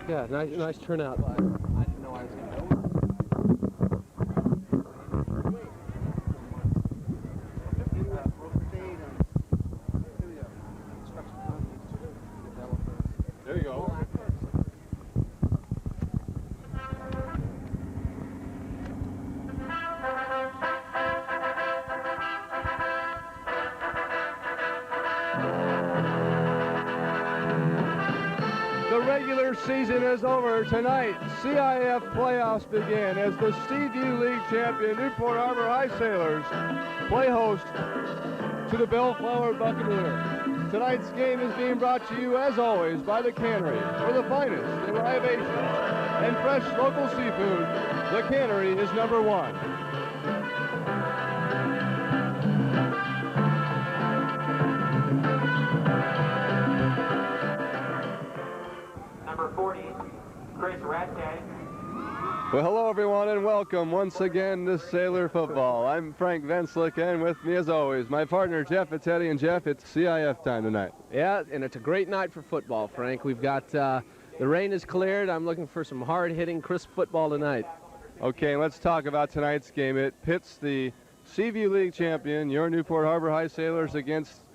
Yeah, nice turnout. I didn't know I was going to know. There you go. The regular season is over. Tonight, CIF playoffs begin as the Seaview League champion Newport Harbor High Sailors play host to the Bellflower Buccaneers. Tonight's game is being brought to you, as always, by the Cannery. For the finest in libations and fresh local seafood, the Cannery is number one. Number 40, Chris Radtag. Well, hello everyone and welcome once again to Sailor Football. I'm Frank Venslick, and with me as always, my partner Jeff Vittetti. And Jeff, it's CIF time tonight. Yeah, and it's a great night for football, Frank. We've got, the rain is cleared. I'm looking for some hard-hitting, crisp football tonight. Okay, let's talk about tonight's game. It pits the Seaview League champion, your Newport Harbor High Sailors, against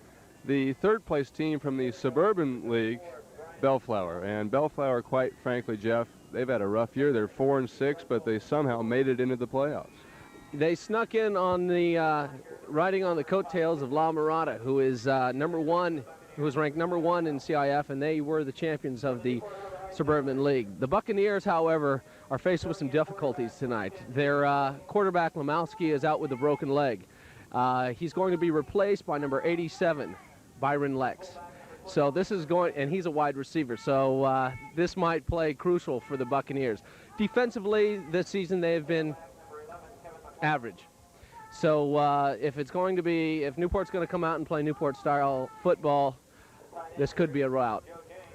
the third-place team from the Suburban League, Bellflower. And Bellflower, quite frankly, Jeff, they've had a rough year. They're 4-6, but they somehow made it into the playoffs. They snuck in on the riding on the coattails of La Mirada, who is number one, who was ranked number one in CIF, and they were the champions of the Suburban League. The Buccaneers, however, are faced with some difficulties tonight. Their quarterback Lemowski is out with a broken leg. He's going to be replaced by number 87, Byron Lex. So this is going, and he's a wide receiver, so this might play crucial for the Buccaneers. Defensively, this season they have been average. So if Newport's going to come out and play Newport-style football, this could be a rout.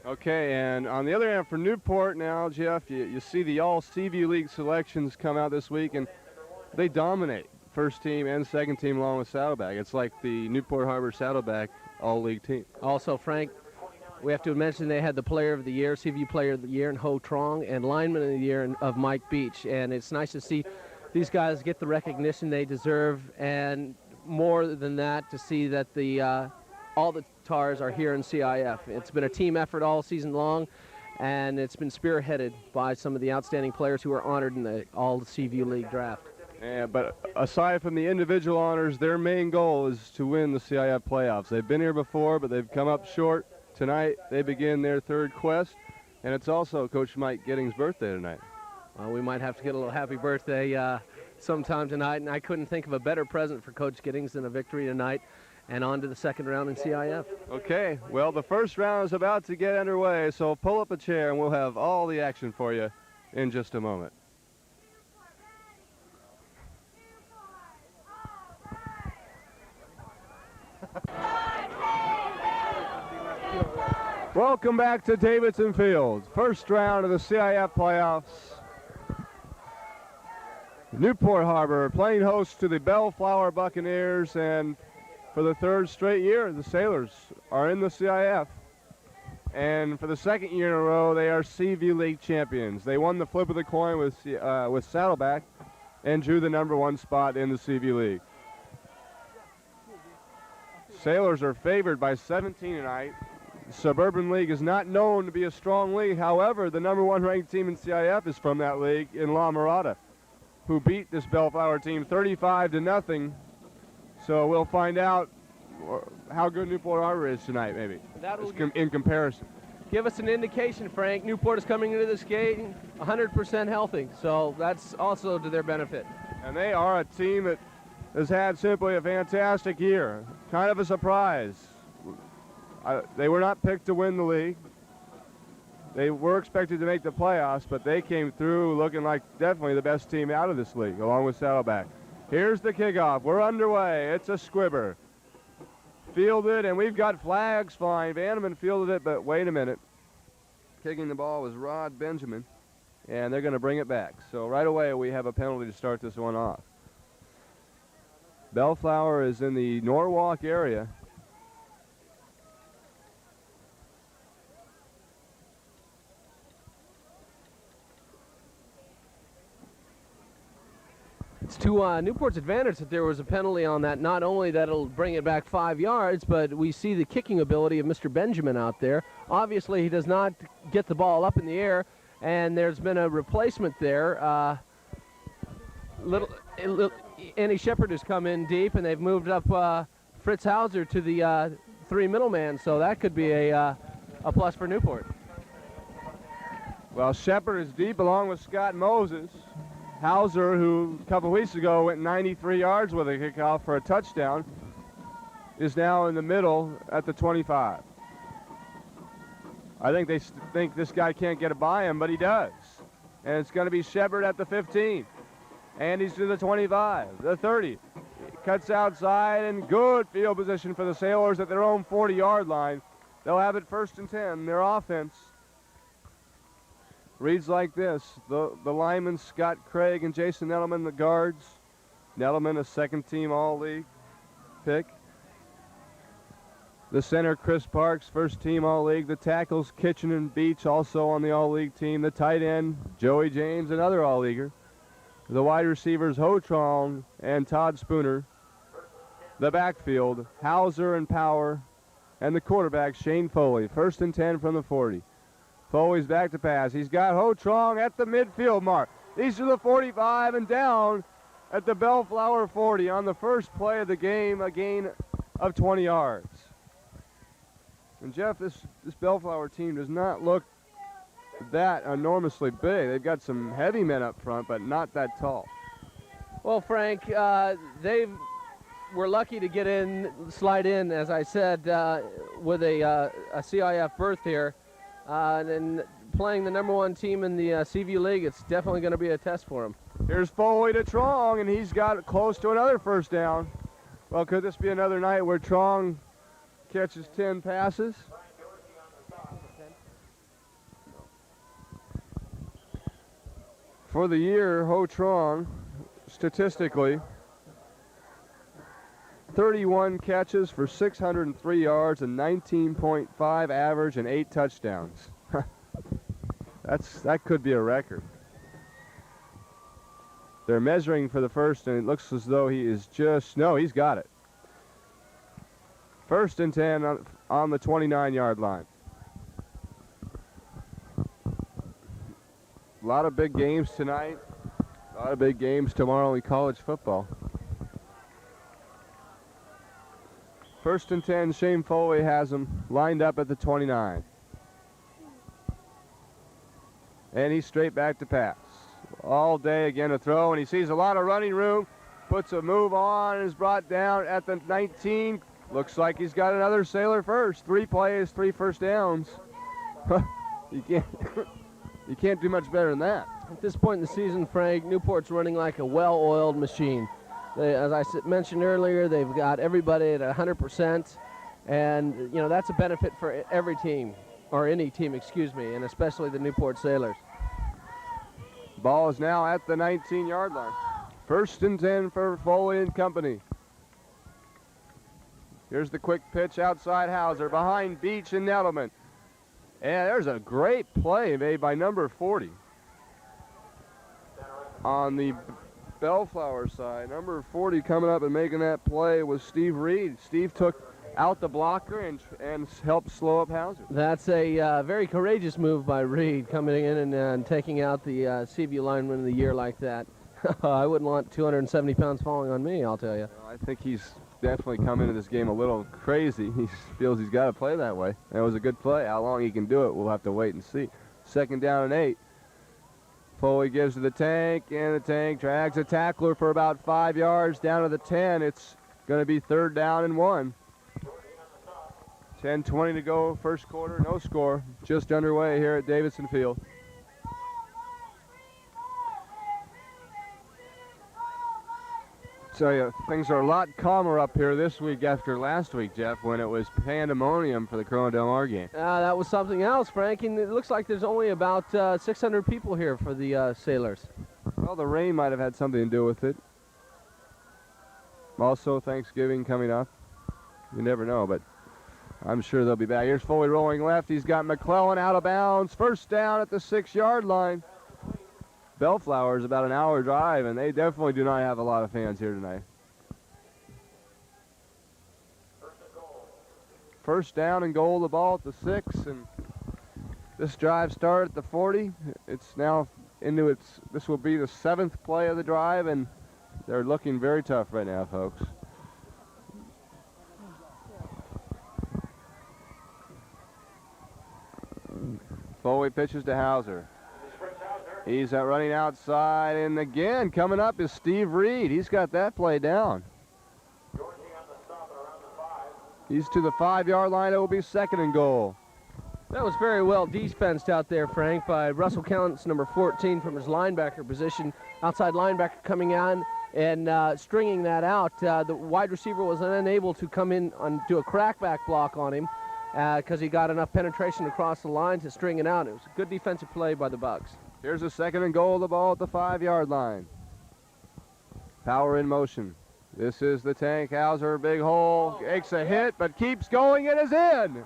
Okay, and on the other hand, for Newport now, Jeff, you see the all-Seaview League selections come out this week, and they dominate first team and second team along with Saddleback. It's like the Newport Harbor Saddleback all-league team. Also, Frank, we have to mention they had the Player of the Year, Seaview Player of the Year in Ho Trong, and Lineman of the Year of Mike Beach. And it's nice to see these guys get the recognition they deserve, and more than that, to see that all the Tars are here in CIF. It's been a team effort all season long, and it's been spearheaded by some of the outstanding players who are honored in the All-Seaview League draft. Yeah, but aside from the individual honors, their main goal is to win the CIF playoffs. They've been here before, but they've come up short. Tonight, they begin their third quest, and it's also Coach Mike Giddings' birthday tonight. Well, we might have to get a little happy birthday sometime tonight, and I couldn't think of a better present for Coach Giddings than a victory tonight and on to the second round in CIF. Okay, well, the first round is about to get underway, so pull up a chair, and we'll have all the action for you in just a moment. Welcome back to Davidson Field. First round of the CIF playoffs. Newport Harbor playing host to the Bellflower Buccaneers, and for the third straight year, the Sailors are in the CIF. And for the second year in a row, they are Seaview League champions. They won the flip of the coin with Saddleback and drew the number one spot in the Seaview League. Sailors are favored by 17 tonight. The Suburban League is not known to be a strong league. However, the number one ranked team in CIF is from that league in La Mirada, who beat this Bellflower team 35-0. So we'll find out how good Newport Harbor is tonight, maybe, in comparison. Give us an indication, Frank. Newport is coming into this game 100% healthy, so that's also to their benefit. And they are a team that has had simply a fantastic year. Kind of a surprise. They were not picked to win the league. They were expected to make the playoffs, but they came through looking like definitely the best team out of this league, along with Saddleback. Here's the kickoff. We're underway. It's a squibber. Fielded, and we've got flags flying. Vanneman fielded it, but wait a minute. Kicking the ball was Rod Benjamin, and they're going to bring it back. So right away we have a penalty to start this one off. Bellflower is in the Norwalk area. It's to Newport's advantage that there was a penalty on that. Not only that it'll bring it back 5 yards, but we see the kicking ability of Mr. Benjamin out there. Obviously, he does not get the ball up in the air, and there's been a replacement there. Andy Shepard has come in deep, and they've moved up Fritz Hauser to the 3 middleman, so that could be a plus for Newport. Well, Shepard is deep along with Scott Moses. Hauser, who a couple weeks ago went 93 yards with a kickoff for a touchdown, is now in the middle at the 25. I think they think this guy can't get it by him, but he does. And it's going to be Shepard at the 15. And he's to the 25, the 30. Cuts outside, and good field position for the Sailors at their own 40-yard line. They'll have it 1st and 10. Their offense reads like this. The linemen, Scott Craig and Jason Nettleman, the guards. Nettleman, a second-team All-League pick. The center, Chris Parks, first-team All-League. The tackles, Kitchen and Beach, also on the All-League team. The tight end, Joey James, another All-Leaguer. The wide receivers, Ho Trong and Todd Spooner. The backfield, Hauser and Power. And the quarterback, Shane Foley. 1st and 10 from the 40. Foley's back to pass. He's got Ho Trong at the midfield mark. These are the 45 and down at the Bellflower 40 on the first play of the game, a gain of 20 yards. And Jeff, this Bellflower team does not look that enormously big. They've got some heavy men up front, but not that tall. Well, Frank, they were lucky to slide in, as I said, with a CIF berth here. And playing the #1 team in the CV League, it's definitely going to be a test for him. Here's Foley to Trong, and he's got close to another first down. Well, could this be another night where Trong catches 10 passes? For the year, Ho Trong, statistically, 31 catches for 603 yards and 19.5 average and 8 touchdowns. That could be a record. They're measuring for the first, and it looks as though he is he's got it. 1st and 10 on the 29-yard line. A lot of big games tonight. A lot of big games tomorrow in college football. 1st and 10, Shane Foley has them lined up at the 29. And he's straight back to pass. All day again to throw, and he sees a lot of running room. Puts a move on and is brought down at the 19. Looks like he's got another Sailor first. 3 plays, 3 first downs. You can't do much better than that. At this point in the season, Frank, Newport's running like a well-oiled machine. As I mentioned earlier, they've got everybody at 100%, and that's a benefit for every team, or any team, excuse me, and especially the Newport Sailors. Ball is now at the 19-yard line. 1st and 10 for Foley and company. Here's the quick pitch outside Hauser, behind Beach and Nettleman. And there's a great play made by number 40. On the Bellflower side, number 40 coming up and making that play was Steve Reed. Steve took out the blocker and helped slow up Hauser. That's a very courageous move by Reed, coming in and taking out the CV lineman of the year like that. I wouldn't want 270 pounds falling on me, I'll tell you. I think he's definitely come into this game a little crazy. He feels he's got to play that way. That was a good play. How long he can do it, we'll have to wait and see. 2nd down and 8. Foley gives to the tank, and the tank drags a tackler for about 5 yards down to the 10. It's going to be 3rd down and 1. 10:20 to go, first quarter, no score. Just underway here at Davidson Field. Tell you, things are a lot calmer up here this week after last week, Jeff, when it was pandemonium for the Corona Del Mar game. That was something else, Frank, and it looks like there's only about 600 people here for the Sailors. Well, the rain might have had something to do with it. Also, Thanksgiving coming up. You never know, but I'm sure they'll be back. Here's Foley rolling left. He's got McClellan out of bounds. 1st down at the 6-yard line. Bellflower is about an hour drive, and they definitely do not have a lot of fans here tonight. First down and goal, the ball at the 6, and this drive started at the 40. It's now into this will be the 7th play of the drive, and they're looking very tough right now, folks. Foley pitches to Hauser. He's running outside, and again, coming up is Steve Reed. He's got that play down. He's to the 5-yard line. It will be 2nd and goal. That was very well defensed out there, Frank, by Russell Counts, number 14, from his linebacker position. Outside linebacker coming on and stringing that out. The wide receiver was unable to come in and do a crackback block on him because he got enough penetration across the line to string it out. It was a good defensive play by the Bucks. Here's a 2nd and goal, the ball at the 5-yard line. Power in motion. This is the tank. Hauser, big hole, takes a hit, but keeps going. It is in.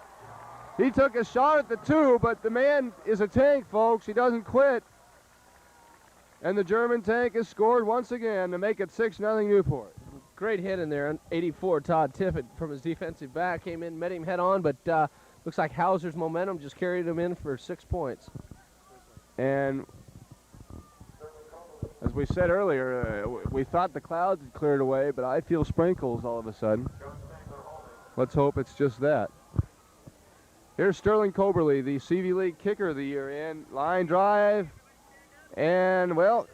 He took a shot at the 2, but the man is a tank, folks. He doesn't quit. And the German tank has scored once again to make it 6-0 Newport. Great hit in there. 84, Todd Tiffett from his defensive back came in, met him head on, but looks like Hauser's momentum just carried him in for 6 points. And as we said earlier, we thought the clouds had cleared away, but I feel sprinkles all of a sudden. Let's hope it's just that. Here's Sterling Coberly, the CV League kicker of the year, in line drive. And, well,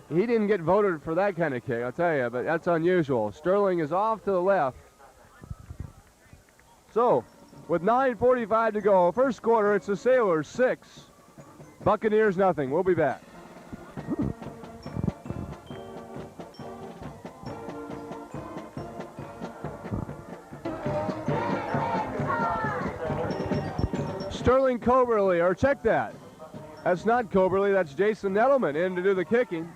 he didn't get voted for that kind of kick, I'll tell you, but that's unusual. Sterling is off to the left. So, with 9:45 to go, first quarter, it's the Sailors 6, Buccaneers nothing. We'll be back. Sterling Coberly, or check that. That's not Coberly, that's Jason Nettleman in to do the kicking.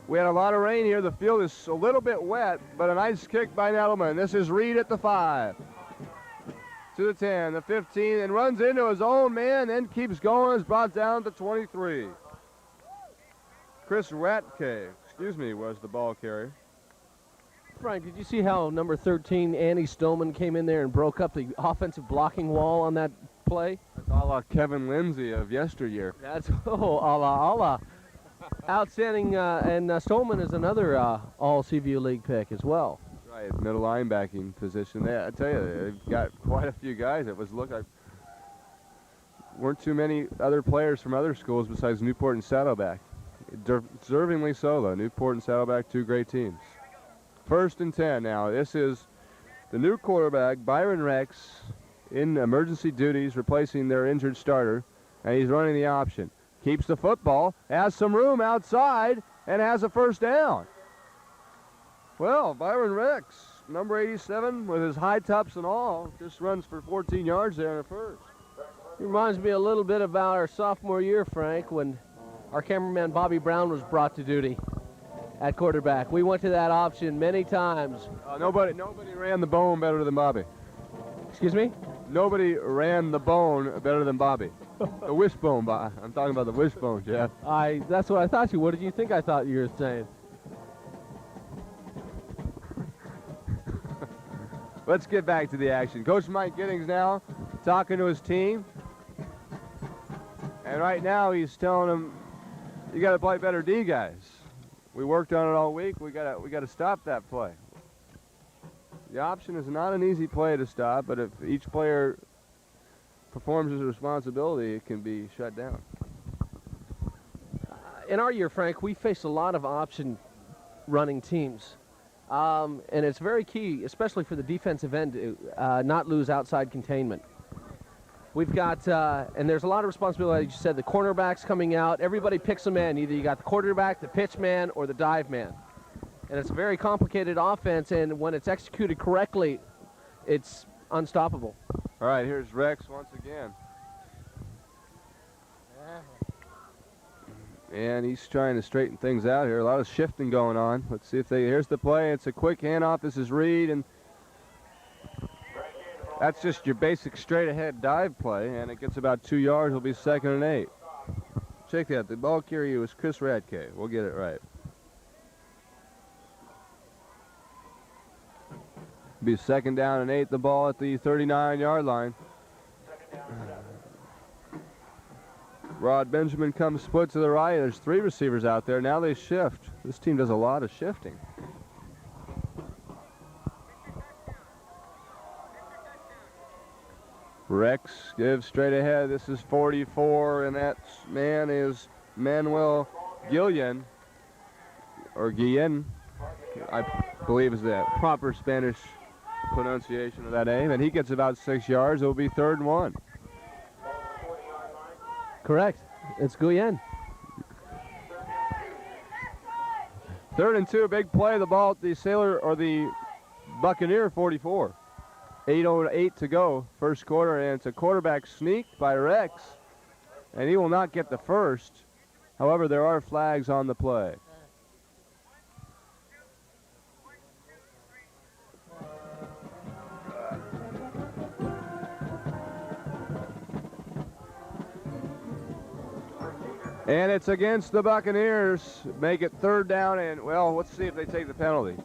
We had a lot of rain here. The field is a little bit wet, but a nice kick by Nettleman. This is Reed at the 5. To the 10, the 15, and runs into his own man, then keeps going, is brought down to 23. Chris Ratke, was the ball carrier. Frank, did you see how number 13, Andy Stillman, came in there and broke up the offensive blocking wall on that play? That's a la Kevin Lindsay of yesteryear. That's, a la. Outstanding, and Stillman is another all-CVU League pick as well. Right, middle linebacking position. I tell you, they've got quite a few guys. It was weren't too many other players from other schools besides Newport and Saddleback. Deservingly so, though. Newport and Saddleback, 2 great teams. 1st and 10 now. This is the new quarterback, Byron Rex, in emergency duties, replacing their injured starter, and he's running the option. Keeps the football, has some room outside, and has a first down. Well, Byron Rex, number 87, with his high tops and all, just runs for 14 yards there in the first. It reminds me a little bit about our sophomore year, Frank, when our cameraman Bobby Brown was brought to duty at quarterback. We went to that option many times. Nobody ran the bone better than Bobby. Excuse me? Nobody ran the bone better than Bobby. The wishbone, I'm talking about the wishbone, Jeff. That's what I thought you. What did you think I thought you were saying? Let's get back to the action. Coach Mike Giddings now talking to his team. And right now he's telling them, you got to play better D, guys. We worked on it all week. We got to stop that play. The option is not an easy play to stop, but if each player performs his responsibility, it can be shut down. In our year, Frank, we faced a lot of option running teams. And it's very key, especially for the defensive end, to not lose outside containment. We've got, and there's a lot of responsibility, as you said, the cornerbacks coming out. Everybody picks a man. Either you got the quarterback, the pitch man, or the dive man. And it's a very complicated offense, and when it's executed correctly, it's unstoppable. All right, here's Rex once again. And he's trying to straighten things out here. A lot of shifting going on. Let's see if here's the play. It's a quick handoff. This is Reed, and that's just your basic straight-ahead dive play, and it gets about 2 yards. It'll be 2nd and 8. check that. The ball carrier was Chris Radke. We'll get it right. Be 2nd down and 8. The ball at the 39-yard line. Rod Benjamin comes split to the right. There's 3 receivers out there. Now they shift. This team does a lot of shifting. Rex gives straight ahead. This is 44, and that man is Manuel Guillen, or Guillen, I believe is the proper Spanish pronunciation of that name, and he gets about 6 yards. It will be 3rd and 1. Correct. It's Guillen. 3rd and 2, big play. The ball at the Sailor, or the Buccaneer 44. 8:08 to go, 1st quarter, and it's a quarterback sneak by Rex, and he will not get the first. However, there are flags on the play. And it's against the Buccaneers. Make it 3rd down, and, well, let's see if they take the penalty.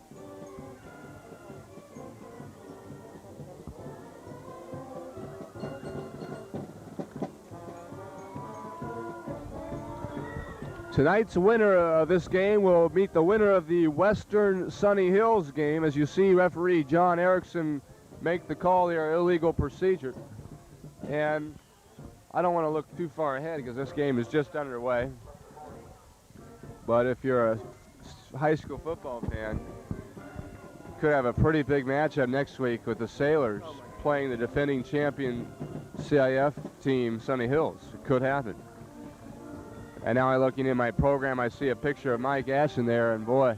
Tonight's winner of this game will meet the winner of the Western Sunny Hills game. As you see, referee John Erickson make the call here, illegal procedure. And I don't want to look too far ahead because this game is just underway. But if you're a high school football fan, you could have a pretty big matchup next week with the Sailors playing the defending champion CIF team, Sunny Hills. It could happen. And now I'm looking in my program, I see a picture of Mike Ashton there, and boy,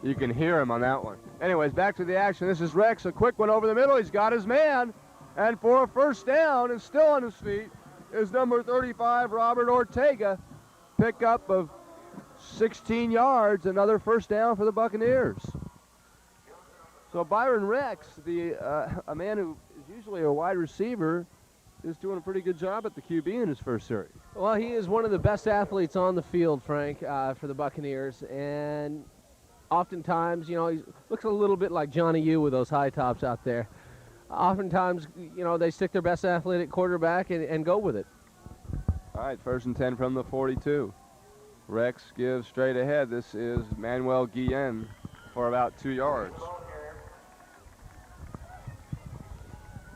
you can hear him on that one. Anyways, back to the action. This is Rex, a quick one over the middle. He's got his man, and for a 1st down, and still on his feet, is number 35, Robert Ortega. Pickup of 16 yards, another 1st down for the Buccaneers. So Byron Rex, a man who is usually a wide receiver, is doing a pretty good job at the QB in his 1st series. Well, he is one of the best athletes on the field, Frank, for the Buccaneers. And oftentimes, you know, he looks a little bit like Johnny U with those high tops out there. Oftentimes, you know, they stick their best athlete at quarterback and go with it. All right, 1st and 10 from the 42. Rex gives straight ahead. This is Manuel Guillen for about 2 yards.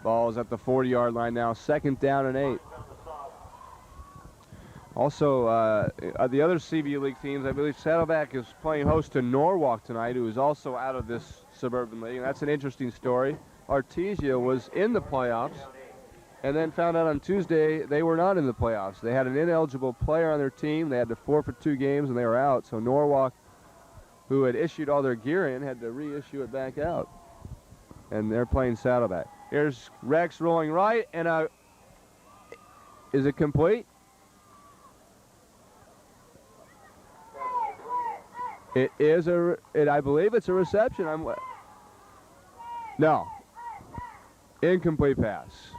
Ball's at the 40-yard line now, 2nd down and 8. Also, the other CV League teams, I believe Saddleback is playing host to Norwalk tonight, who is also out of this Suburban League. And that's an interesting story. Artesia was in the playoffs and then found out on Tuesday they were not in the playoffs. They had an ineligible player on their team. They had to forfeit 2 games, and they were out. So Norwalk, who had issued all their gear in, had to reissue it back out. And they're playing Saddleback. Here's Rex rolling right, and is it complete? It is I believe it's a reception. No. Incomplete pass.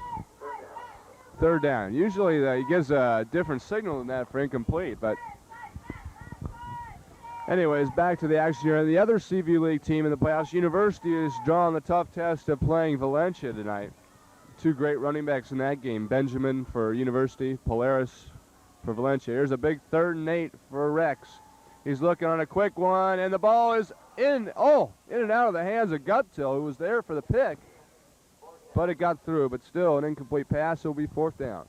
3rd down. Usually he gives a different signal than that for incomplete, but anyways, back to the action here. The other CV League team in the playoffs, University, is drawing the tough test of playing Valencia tonight. 2 great running backs in that game. Benjamin for University, Polaris for Valencia. Here's a big 3rd and 8 for Rex. He's looking on a quick one, and the ball is in and out of the hands of Guttill, who was there for the pick. But it got through, but still an incomplete pass. It'll be 4th down.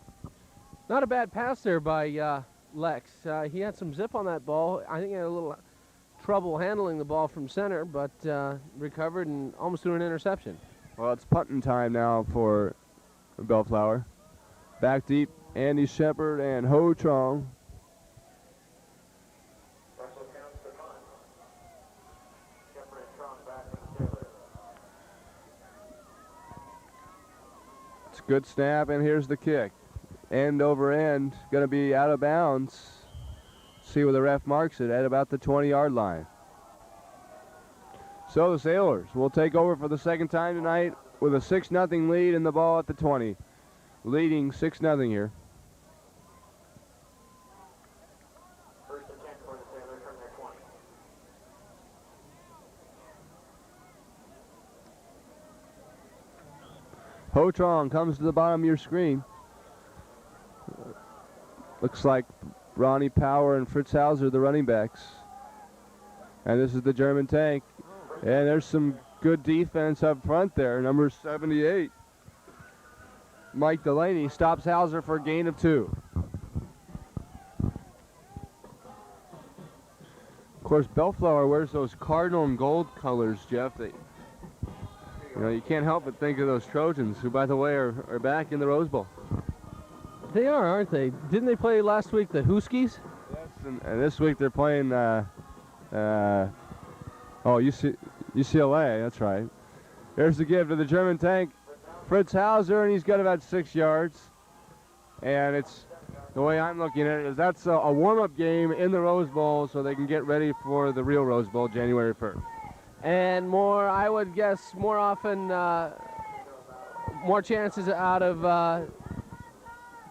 Not a bad pass there by Lex. He had some zip on that ball. I think he had a little trouble handling the ball from center, but recovered and almost threw an interception. Well, it's punting time now for Bellflower. Back deep, Andy Shepard and Ho Trong. It's a good snap, and here's the kick. End over end, going to be out of bounds. See where the ref marks it at about the 20-yard line. So the Sailors will take over for the 2nd time tonight with a 6-0 lead and the ball at the 20. Leading 6-0 here. Ho-Trong comes to the bottom of your screen. Looks like Ronnie Power and Fritz Hauser, the running backs. And this is the German tank. And there's some good defense up front there. Number 78, Mike Delaney, stops Hauser for a gain of 2. Of course, Bellflower wears those cardinal and gold colors, Jeff. You can't help but think of those Trojans, who, by the way, are back in the Rose Bowl. They are, aren't they? Didn't they play last week the Huskies? Yes, and this week they're playing UCLA, that's right. Here's the give to the German tank, Fritz Hauser, and he's got about 6 yards. And it's, the way I'm looking at it, is that's a warm-up game in the Rose Bowl so they can get ready for the real Rose Bowl January 1st. And more, I would guess, more often, more chances out of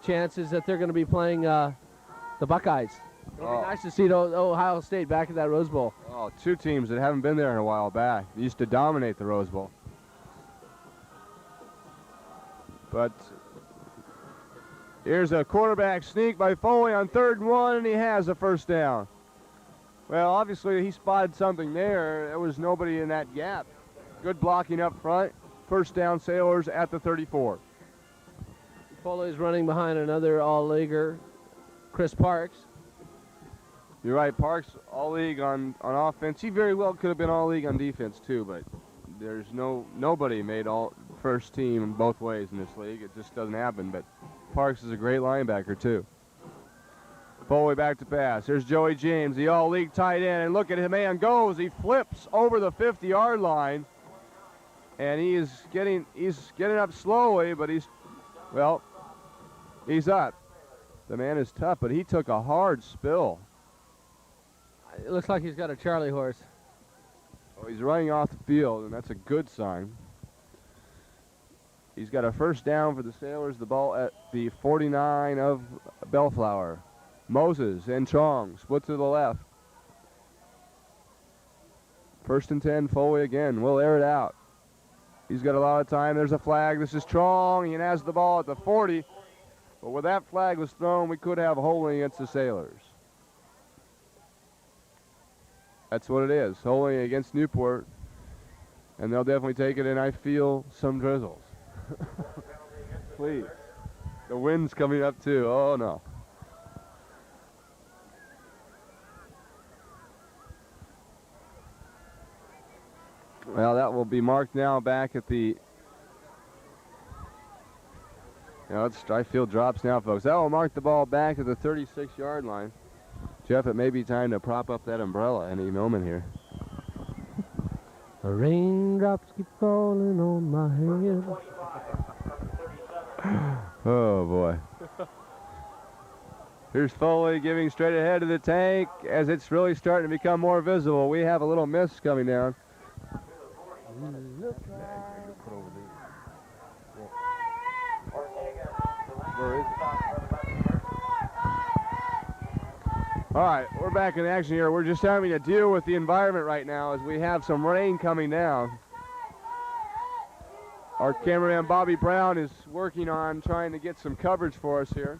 chances that they're going to be playing the Buckeyes. It'll be nice to see Ohio State back at that Rose Bowl. Oh, 2 teams that haven't been there in a while back. They used to dominate the Rose Bowl. But here's a quarterback sneak by Foley on 3rd and 1, and he has a first down. Well, obviously he spotted something there. There was nobody in that gap. Good blocking up front. First down, Sailors at the 34. Foley's running behind another all-leaguer, Chris Parks. You're right, Parks all-league on offense. He very well could have been all-league on defense too, but there's nobody made all first team both ways in this league. It just doesn't happen, but Parks is a great linebacker too. Foley back to pass. There's Joey James, the all-league tight end, and look at him, man goes. He flips over the 50-yard line, and he's getting up slowly, but he's up. The man is tough, but he took a hard spill. It looks like he's got a Charlie horse. Oh, he's running off the field, and that's a good sign. He's got a first down for the Sailors. The ball at the 49 of Bellflower. Moses and Chong split to the left. 1st and 10, Foley again. We'll air it out. He's got a lot of time. There's a flag. This is Chong. He has the ball at the 40. But where that flag was thrown, we could have holding against the Sailors. That's what it is, holding against Newport. And they'll definitely take it, and I feel some drizzles. Please. The wind's coming up too. Oh, no. Well, that will be marked now back at the... Strife Field drops now, folks. That will mark the ball back at the 36-yard line. Jeff, it may be time to prop up that umbrella any moment here. The raindrops keep falling on my head. Oh, boy. Here's Foley giving straight ahead to the tank as it's really starting to become more visible. We have a little mist coming down. Where is it? All right, we're back in action here. We're just having to deal with the environment right now as we have some rain coming down. Our cameraman Bobby Brown is working on trying to get some coverage for us here.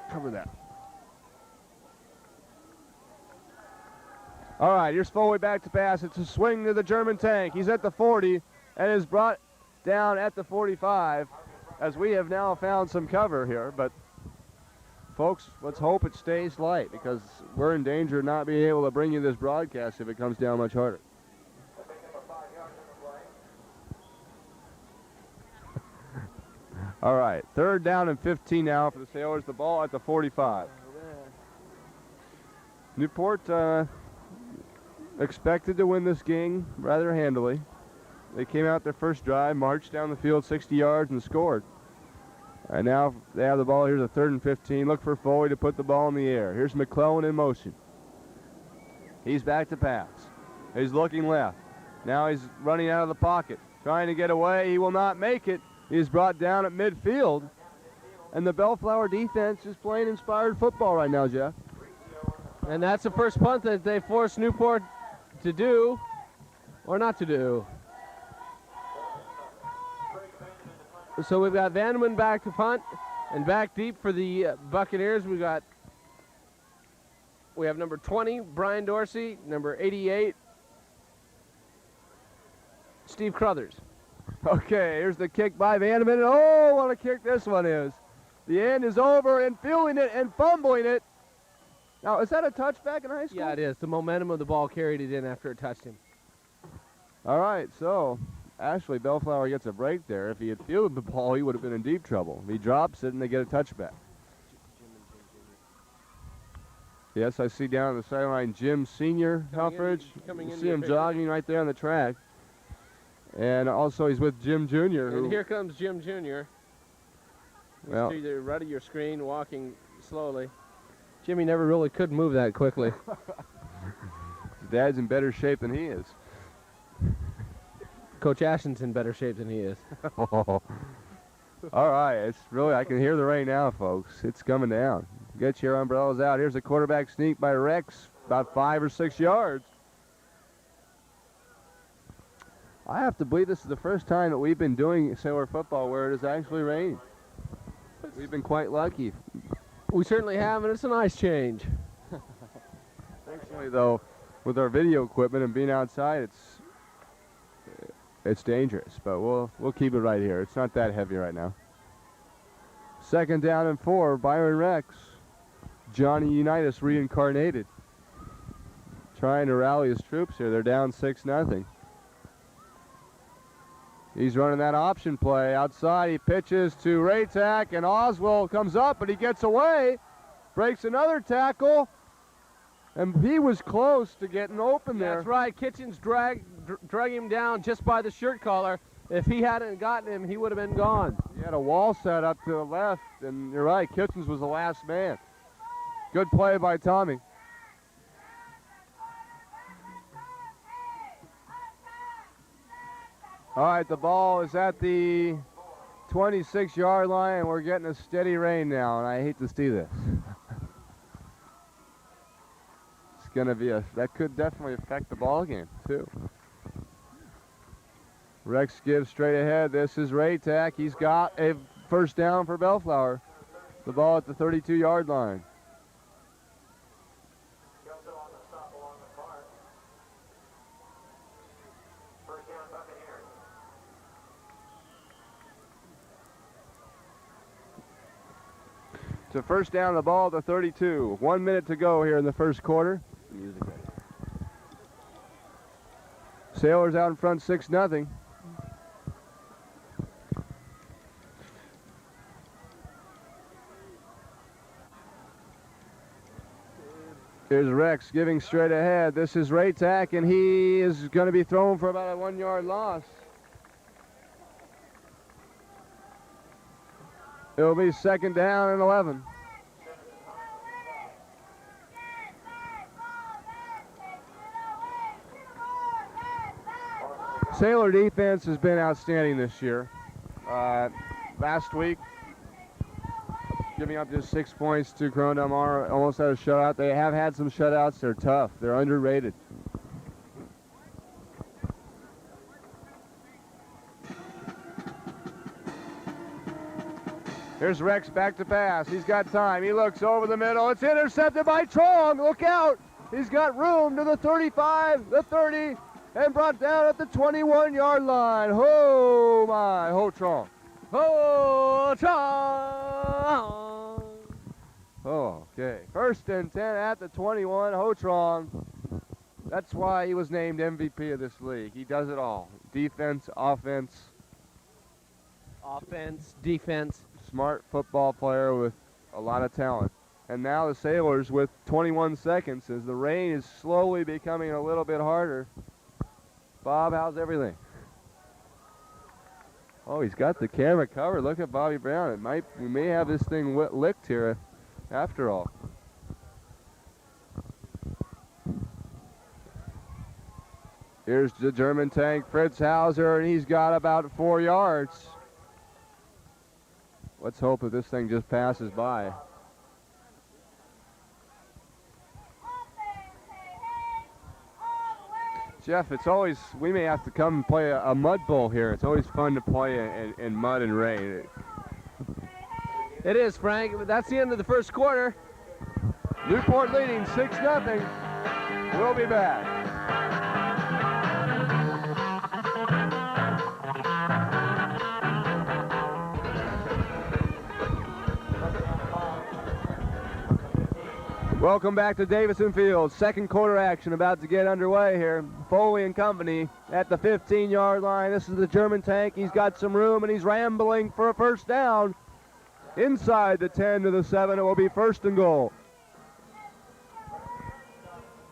Cover that. All right, here's Foley back to pass. It's a swing to the German tank. He's at the 40 and is brought down at the 45 as we have now found some cover here. But folks, let's hope it stays light because we're in danger of not being able to bring you this broadcast if it comes down much harder. All right, 3rd down and 15 now for the Sailors. The ball at the 45. Newport expected to win this game rather handily. They came out their first drive, marched down the field 60 yards and scored. And now they have the ball. Here's a 3rd and 15. Look for Foley to put the ball in the air. Here's McClellan in motion. He's back to pass. He's looking left. Now he's running out of the pocket, trying to get away. He will not make it. He's brought down at midfield. And the Bellflower defense is playing inspired football right now, Jeff. And that's the first punt that they forced Newport to do, or not to do. So we've got Vandeman back to punt, and back deep for the Buccaneers. We have number 20, Brian Dorsey, number 88, Steve Crothers. Okay, here's the kick by Vandeman. Oh, what a kick this one is. The end is over, and fielding it and fumbling it. Now, is that a touchback in high school? Yeah, it is. The momentum of the ball carried it in after it touched him. All right, so Ashley Bellflower gets a break there. If he had fielded the ball, he would have been in deep trouble. If he drops it and they get a touchback. Yes, I see down on the sideline Jim Sr. Helfrich. You see him jogging right there on the track. And also he's with Jim Jr. And here comes Jim Jr. Well, to the right of your screen, walking slowly. Jimmy never really could move that quickly. His dad's in better shape than he is. Coach Ashton's in better shape than he is. All right, it's really, I can hear the rain now, folks. It's coming down. Get your umbrellas out. Here's a quarterback sneak by Rex, about 5 or 6 yards. I have to believe this is the first time that we've been doing Sailor football where it has actually rained. We've been quite lucky. We certainly have, and it's a nice change. Fortunately, though, with our video equipment and being outside, it's dangerous. But we'll keep it right here. It's not that heavy right now. 2nd down and 4. Byron Rex, Johnny Unitas reincarnated, trying to rally his troops here. They're down 6-0. He's running that option play outside. He pitches to Raytack, and Oswald comes up, but he gets away, breaks another tackle, and he was close to getting open there. That's right. Kitchens drug him down just by the shirt collar. If he hadn't gotten him, he would have been gone. He had a wall set up to the left, and you're right, Kitchens was the last man. Good play by Tommy. All right, the ball is at the 26-yard line, and we're getting a steady rain now, and I hate to see this. It's going to be that could definitely affect the ball game, too. Rex gives straight ahead. This is Raytack. He's got a first down for Bellflower. The ball at the 32-yard line. To first down, the ball at the 32. 1 minute to go here in the first quarter. Music ready. Sailors out in front 6-0. Here's Rex giving straight ahead. This is Raytack, and he is going to be thrown for about a 1-yard loss. It'll be 2nd down and 11. Sailor defense has been outstanding this year. Last week, giving up just 6 points to Corona Del Mar, almost had a shutout. They have had some shutouts. They're tough. They're underrated. Here's Rex back to pass. He's got time. He looks over the middle. It's intercepted by Trong. Look out. He's got room to the 35, the 30, and brought down at the 21-yard line. Oh, my. Ho Trong. Ho Trong. Oh, okay. 1st and 10 at the 21. Ho Trong. That's why he was named MVP of this league. He does it all. Defense, offense. Offense, defense. Smart football player with a lot of talent. And now the Sailors with 21 seconds as the rain is slowly becoming a little bit harder. Bob, how's everything? Oh, he's got the camera covered. Look at Bobby Brown. We may have this thing licked here after all. Here's the German tank, Fritz Hauser, and he's got about 4 yards. Let's hope that this thing just passes by. Jeff, it's always, we may have to come and play a mud bowl here. It's always fun to play in mud and rain. It is, Frank. That's the end of the first quarter. Newport leading 6-0. We'll be back. Welcome back to Davison Field. Second quarter action about to get underway here. Foley and company at the 15-yard line. This is the German tank. He's got some room and he's rambling for a first down. Inside the 10 to the 7, it will be first and goal.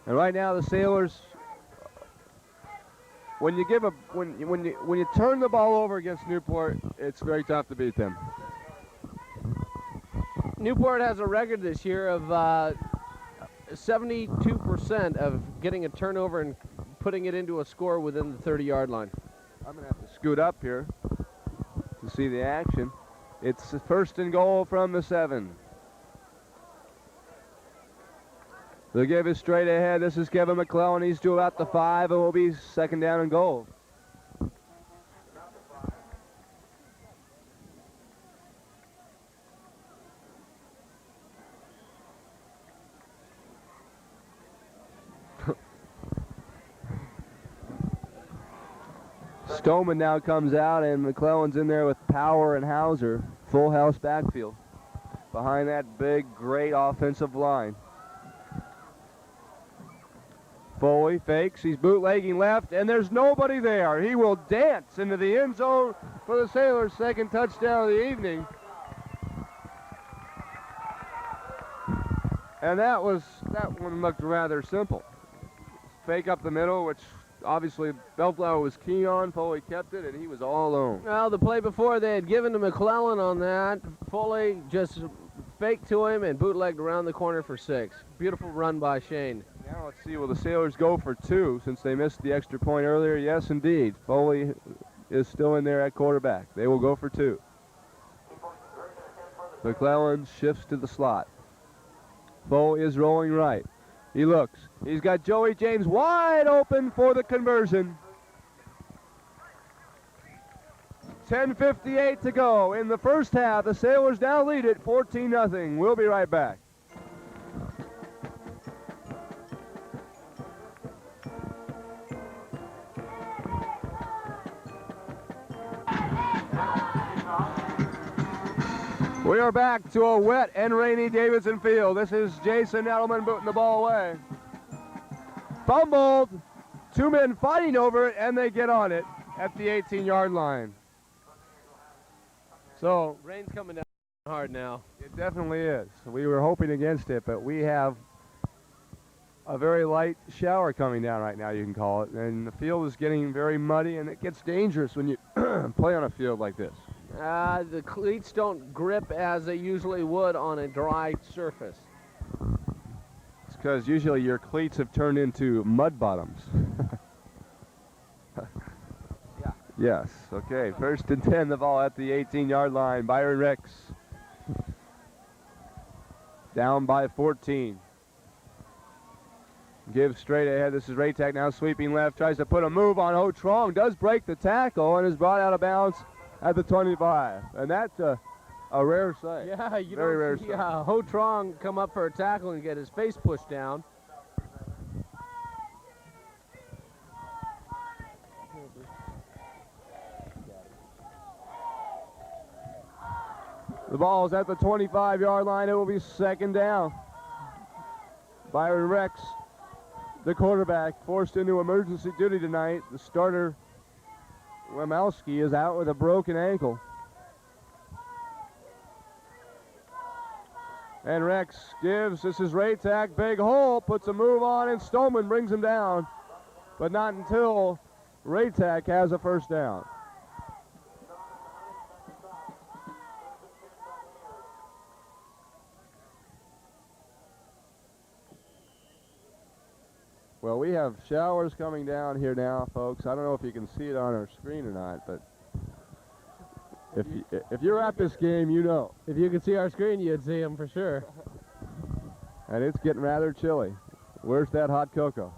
And right now the Sailors, when you turn the ball over against Newport, it's very tough to beat them. Newport has a record this year of 72% of getting a turnover and putting it into a score within the 30-yard line. I'm going to have to scoot up here to see the action. It's first and goal from the 7. The give is straight ahead. This is Kevin McClellan. He's to about the 5. It will be second down and goal. Stoneman now comes out, and McClellan's in there with Power and Hauser. Full house backfield behind that big, great offensive line. Foley fakes. He's bootlegging left, and there's nobody there. He will dance into the end zone for the Sailors' second touchdown of the evening. And that one looked rather simple. Fake up the middle, which obviously Bellflower was keen on. Foley kept it, and he was all alone. Well, the play before they had given to McClellan on that. Foley just faked to him and bootlegged around the corner for 6. Beautiful run by Shane. Now let's see, will the Sailors go for 2 since they missed the extra point earlier? Yes, indeed. Foley is still in there at quarterback. They will go for 2. McClellan shifts to the slot. Foley is rolling right. He looks. He's got Joey James wide open for the conversion. 10:58 to go in the first half. The Sailors now lead it 14-0. We'll be right back. We are back to a wet and rainy Davison Field. This is Jason Edelman booting the ball away. Fumbled. 2 men fighting over it, and they get on it at the 18-yard line. So Rain's coming down hard now. it definitely is. We were hoping against it, but we have a very light shower coming down right now, you can call it. And the field is getting very muddy, and it gets dangerous when you play on a field like this. The cleats don't grip as they usually would on a dry surface. It's because usually your cleats have turned into mud bottoms. Yeah. Yes, okay, first and 10, the ball at the 18-yard line. Byron Rex down by 14. Gives straight ahead. This is Raytak now sweeping left, tries to put a move on Ho Trong, does break the tackle and is brought out of bounds at the 25. And that's a rare sight. Yeah, you Very rare don't see sight. Ho Trong come up for a tackle and get his face pushed down. The ball is at the 25-yard line. It will be second down. Byron Rex, the quarterback, forced into emergency duty tonight. The starter, Wemowski, is out with a broken ankle. And Rex gives, this is Raytak, big hole, puts a move on, and Stoneman brings him down. But not until Raytak has a first down. Well, we have showers coming down here now, folks. I don't know if you can see it on our screen or not, but if you're at this game, you know. If you could see our screen, you'd see him for sure. And it's getting rather chilly. Where's that hot cocoa?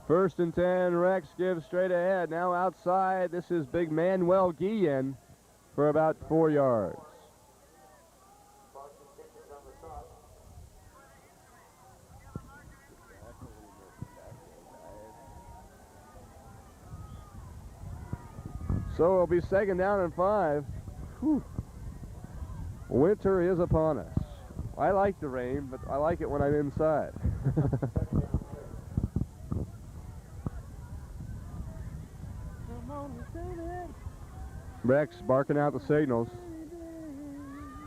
First and 10, Rex gives straight ahead. Now outside, this is big Manuel Guillen for about 4 yards. So it'll be second down and 5. Whew. Winter is upon us. I like the rain, but I like it when I'm inside. Rex barking out the signals.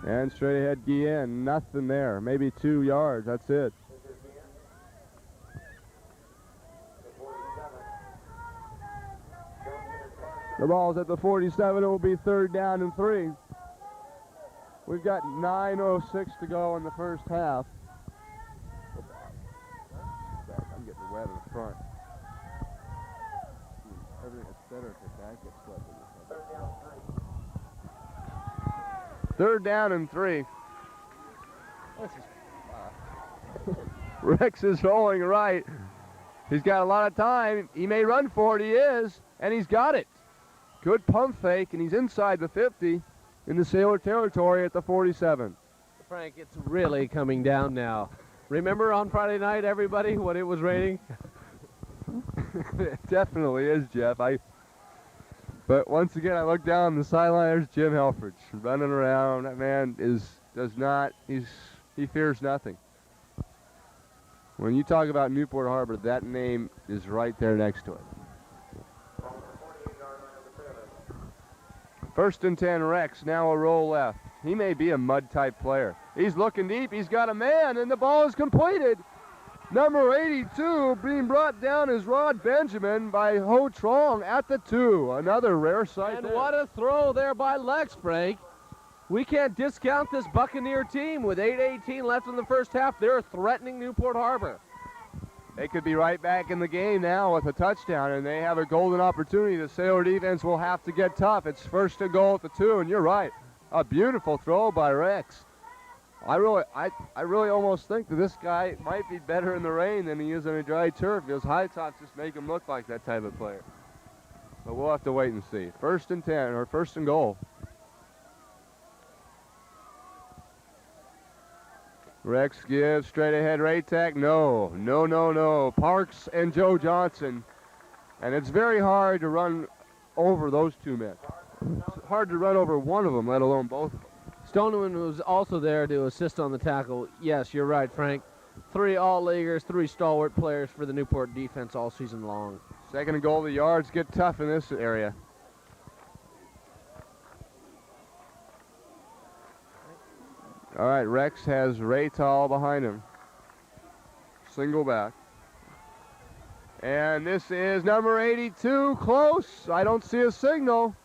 And straight ahead Guillen, nothing there. Maybe 2 yards, that's it. The ball's at the 47, it will be third down and 3. We've got 9:06 to go in the first half. I'm getting wet in the front. Everything is better if the back gets swept. Third down and 3. Rex is rolling right. He's got a lot of time. He may run for it, he is, and he's got it. Good pump fake, and he's inside the 50 in the Sailor territory at the 47. Frank, it's really coming down now. Remember on Friday night, everybody, what it was raining? It definitely is, Jeff. But once again, I look down the sideline. There's Jim Helfrich running around. That man he fears nothing. When you talk about Newport Harbor, that name is right there next to it. First and 10, Rex, now a roll left. He may be a mud-type player. He's looking deep, he's got a man, and the ball is completed. Number 82 being brought down is Rod Benjamin by Ho Trong at the 2. Another rare sight. And what a throw there by Lex, Frank. We can't discount this Buccaneer team. With 8:18 left in the first half, they're threatening Newport Harbor. They could be right back in the game now with a touchdown, and they have a golden opportunity. The Sailor defense will have to get tough. It's first and goal at the 2, and you're right. A beautiful throw by Rex. I really almost think that this guy might be better in the rain than he is in a dry turf. Those high tops just make him look like that type of player. But we'll have to wait and see. First and 10, or first and goal. Rex gives straight ahead right tack. No. Parks and Joe Johnson. And it's very hard to run over those two men. It's hard to run over one of them, let alone both of them. Stoneman was also there to assist on the tackle. Yes, you're right, Frank. 3 all-leaguers, 3 stalwart players for the Newport defense all season long. Second and goal, the yards get tough in this area. All right, Rex has Raytal behind him. Single back. And this is number 82, close. I don't see a signal.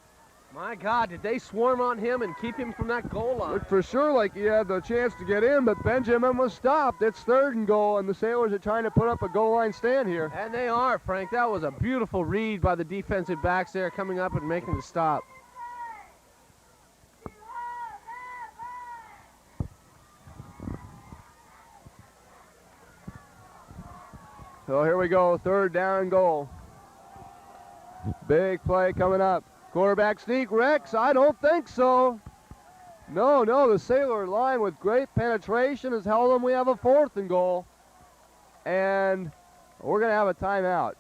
My God, did they swarm on him and keep him from that goal line? Looked for sure like he had the chance to get in, but Benjamin was stopped. It's third and goal, and the Sailors are trying to put up a goal line stand here. And they are, Frank. That was a beautiful read by the defensive backs there, coming up and making the stop. So here we go, third down and goal. Big play coming up. Quarterback sneak, Rex? I don't think so. No, the Sailor line with great penetration has held them. We have a fourth and goal. And we're going to have a timeout.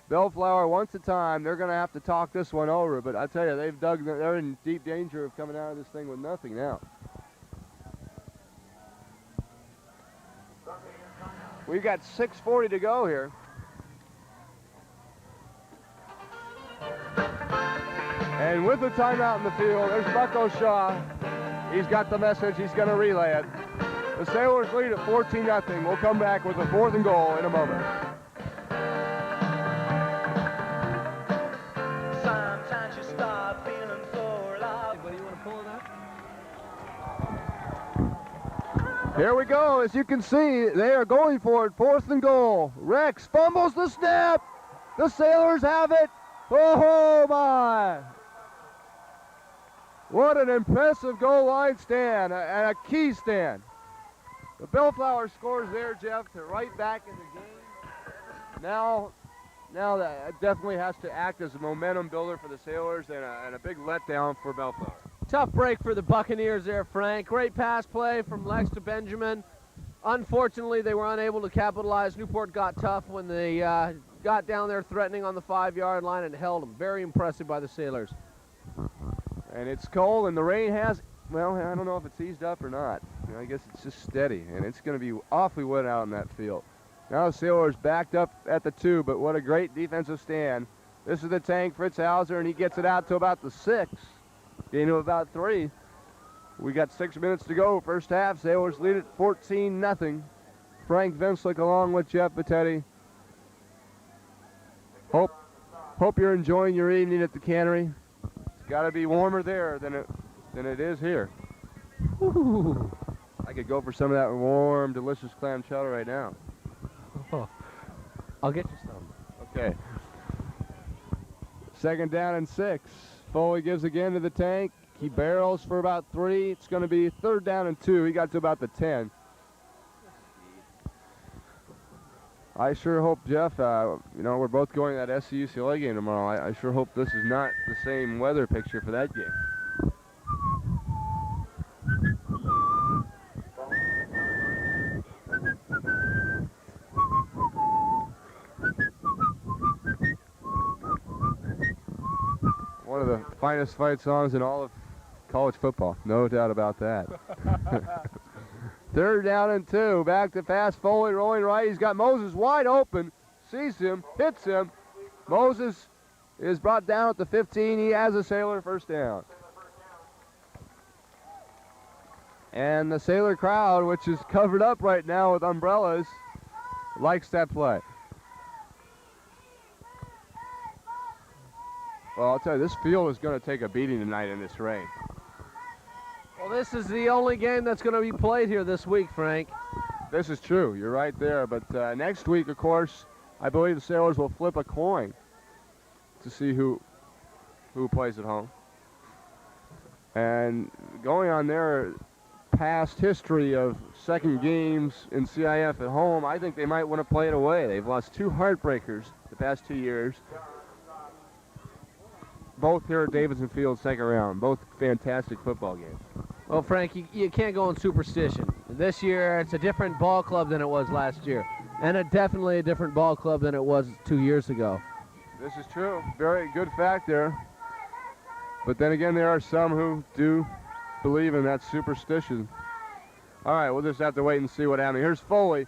Bellflower wants a time. They're going to have to talk this one over. But I tell you, they're in deep danger of coming out of this thing with nothing now. We've got 6:40 to go here. And with the timeout in the field, there's Bucko Shaw. He's got the message. He's going to relay it. The Sailors lead at 14-0. We'll come back with a fourth and goal in a moment. Sometimes you start feeling so loud. What do you want to pull it up? Here we go. As you can see, they are going for it. Fourth and goal. Rex fumbles the snap. The Sailors have it. Oh, my. What an impressive goal line stand and a key stand. The Bellflower scores there, Jeff, to right back in the game. Now that definitely has to act as a momentum builder for the Sailors and a big letdown for Bellflower. Tough break for the Buccaneers there, Frank. Great pass play from Lex to Benjamin. Unfortunately, they were unable to capitalize. Newport got tough when they got down there threatening on the 5-yard line and held them. Very impressive by the Sailors. And it's cold, and the rain has, well, I don't know if it's eased up or not. You know, I guess it's just steady, and it's going to be awfully wet out in that field. Now the Sailors backed up at the 2, but what a great defensive stand. This is the tank, Fritz Hauser, and he gets it out to about the 6. Gain of about 3. We got 6 minutes to go. First half, Sailors lead it 14-0. Frank Vinslick along with Jeff Vittetti. Hope you're enjoying your evening at the cannery. It's got to be warmer there than it is here. Ooh. I could go for some of that warm, delicious clam chowder right now. Oh. I'll get you some. Okay. 2nd down and 6. Foley gives again to the tank. He barrels for about 3. It's going to be 3rd down and 2. He got to about the 10. I sure hope, Jeff, you know, we're both going to that SC-UCLA game tomorrow. I sure hope this is not the same weather picture for that game. One of the finest fight songs in all of college football, no doubt about that. 3rd down and 2, back to pass, Foley rolling right, he's got Moses wide open, sees him, hits him. Moses is brought down at the 15, he has a Sailor first down. And the Sailor crowd, which is covered up right now with umbrellas, likes that play. Well, I'll tell you, this field is going to take a beating tonight in this rain. Well, this is the only game that's going to be played here this week, Frank. This is true. You're right there. But next week, of course, I believe the Sailors will flip a coin to see who plays at home. And going on their past history of second games in CIF at home, I think they might want to play it away. They've lost 2 heartbreakers the past 2 years. Both here at Davidson Field, 2nd round. Both fantastic football games. Well, Frank, you can't go on superstition. This year, it's a different ball club than it was last year. And definitely a different ball club than it was 2 years ago. This is true. Very good fact there. But then again, there are some who do believe in that superstition. All right, we'll just have to wait and see what happens. Here's Foley.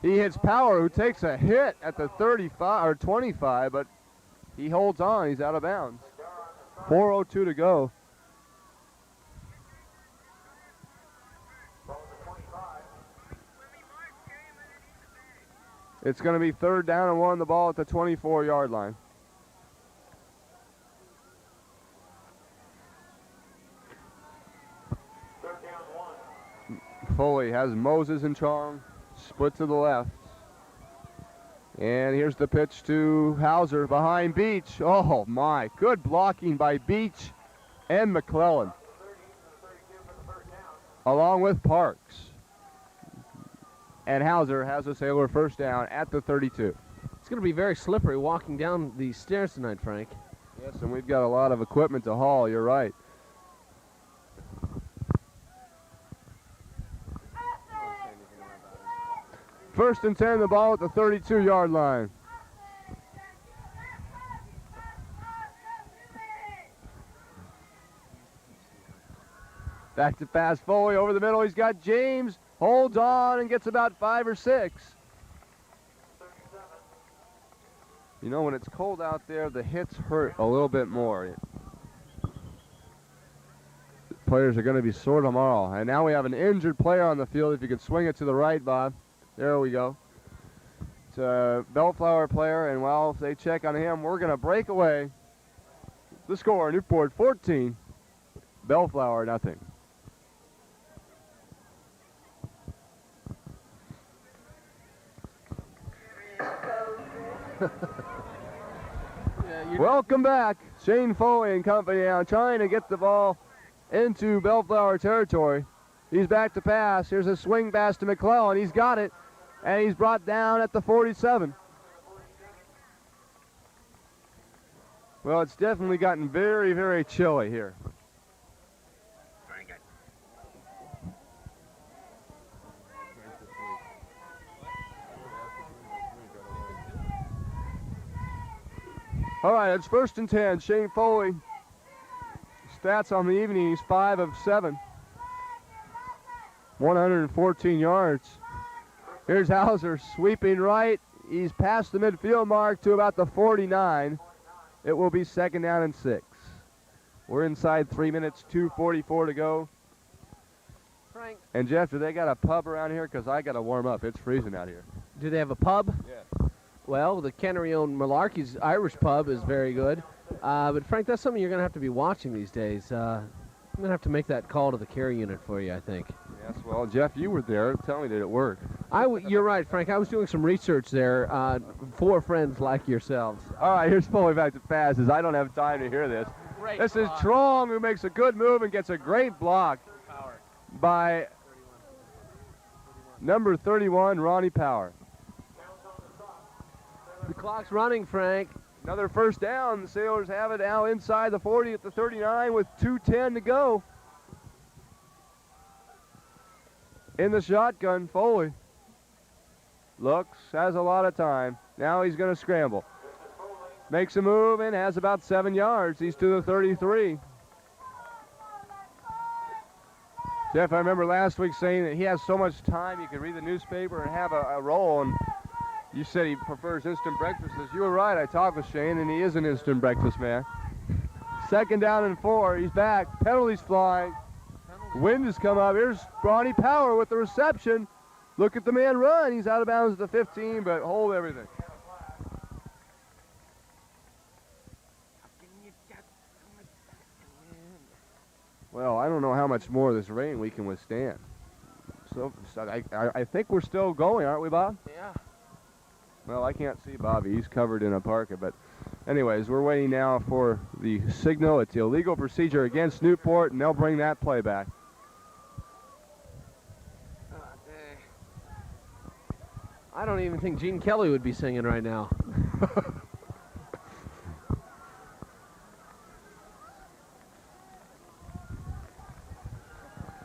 He hits Power, who takes a hit at the 35 or 25, but he holds on. He's out of bounds. 4:02 to go. It's going to be 3rd down and 1, the ball at the 24-yard line. Foley has Moses and Chong split to the left. And here's the pitch to Hauser behind Beach. Oh my, good blocking by Beach and McClellan, along with Parks. And Hauser has a Sailor first down at the 32. It's going to be very slippery walking down these stairs tonight, Frank. Yes, and we've got a lot of equipment to haul, you're right. First and 10, the ball at the 32-yard line. Back to pass, Foley over the middle. He's got James, holds on and gets about 5 or 6. You know, when it's cold out there, the hits hurt a little bit more. Players are going to be sore tomorrow. And now we have an injured player on the field. If you could swing it to the right, Bob. There we go. It's a Bellflower player, and while they check on him, we're going to break away. The score, Newport 14, Bellflower nothing. Welcome back. Shane Foley and company now trying to get the ball into Bellflower territory. He's back to pass. Here's a swing pass to McClellan. He's got it, and he's brought down at the 47. Well, it's definitely gotten very, very chilly here. All right, it's 1st and 10. Shane Foley. Stats on the evening, he's 5 of 7. 114 yards. Here's Hauser sweeping right. He's past the midfield mark to about the 49. It will be 2nd down and 6. We're inside 3 minutes, 2:44 to go. Frank. And Jeff, do they got a pub around here? Because I got to warm up. It's freezing out here. Do they have a pub? Yeah. Well, the Cannery-owned Malarkey's Irish pub is very good. But Frank, that's something you're going to have to be watching these days. I'm going to have to make that call to the care unit for you, I think. Yes, well, Jeff, you were there. Tell me, did it work? You're right, Frank. I was doing some research there for friends like yourselves. All right, here's Foley back to pass, as I don't have time to hear this. Great This block. is Trong, who makes a good move and gets a great block by number 31, Ronnie Power. The clock's running, Frank. Another 1st down. The Sailors have it now inside the 40 at the 39 with 2:10 to go. In the shotgun, Foley looks, has a lot of time. Now he's going to scramble. Makes a move and has about 7 yards. He's to the 33. Jeff, I remember last week saying that he has so much time he could read the newspaper and have a roll, and you said he prefers instant breakfasts. You were right. I talked with Shane, and he is an instant breakfast man. 2nd down and 4. He's back. Penalties flying. Wind has come up. Here's Ronnie Power with the reception. Look at the man run. He's out of bounds at the 15, but hold everything. Well, I don't know how much more of this rain we can withstand. So I think we're still going, aren't we, Bob? Yeah. Well, I can't see Bobby. He's covered in a parka. But anyways, we're waiting now for the signal. It's illegal procedure against Newport, and they'll bring that play back. I don't even think Gene Kelly would be singing right now.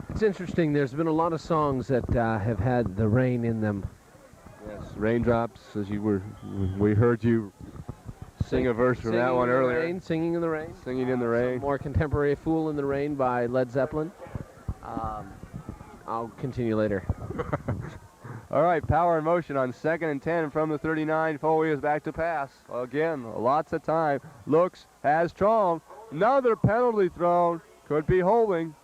It's interesting. There's been a lot of songs that have had the rain in them. Yes, Raindrops, as we heard you sing a verse from that one earlier. Singing in the Rain. Singing in the Rain. Some more contemporary, Fool in the Rain by Led Zeppelin. I'll continue later. All right, Power in motion on 2nd and 10 from the 39. Foley is back to pass. Again, lots of time. Looks, has Trong. Another penalty thrown. Could be holding.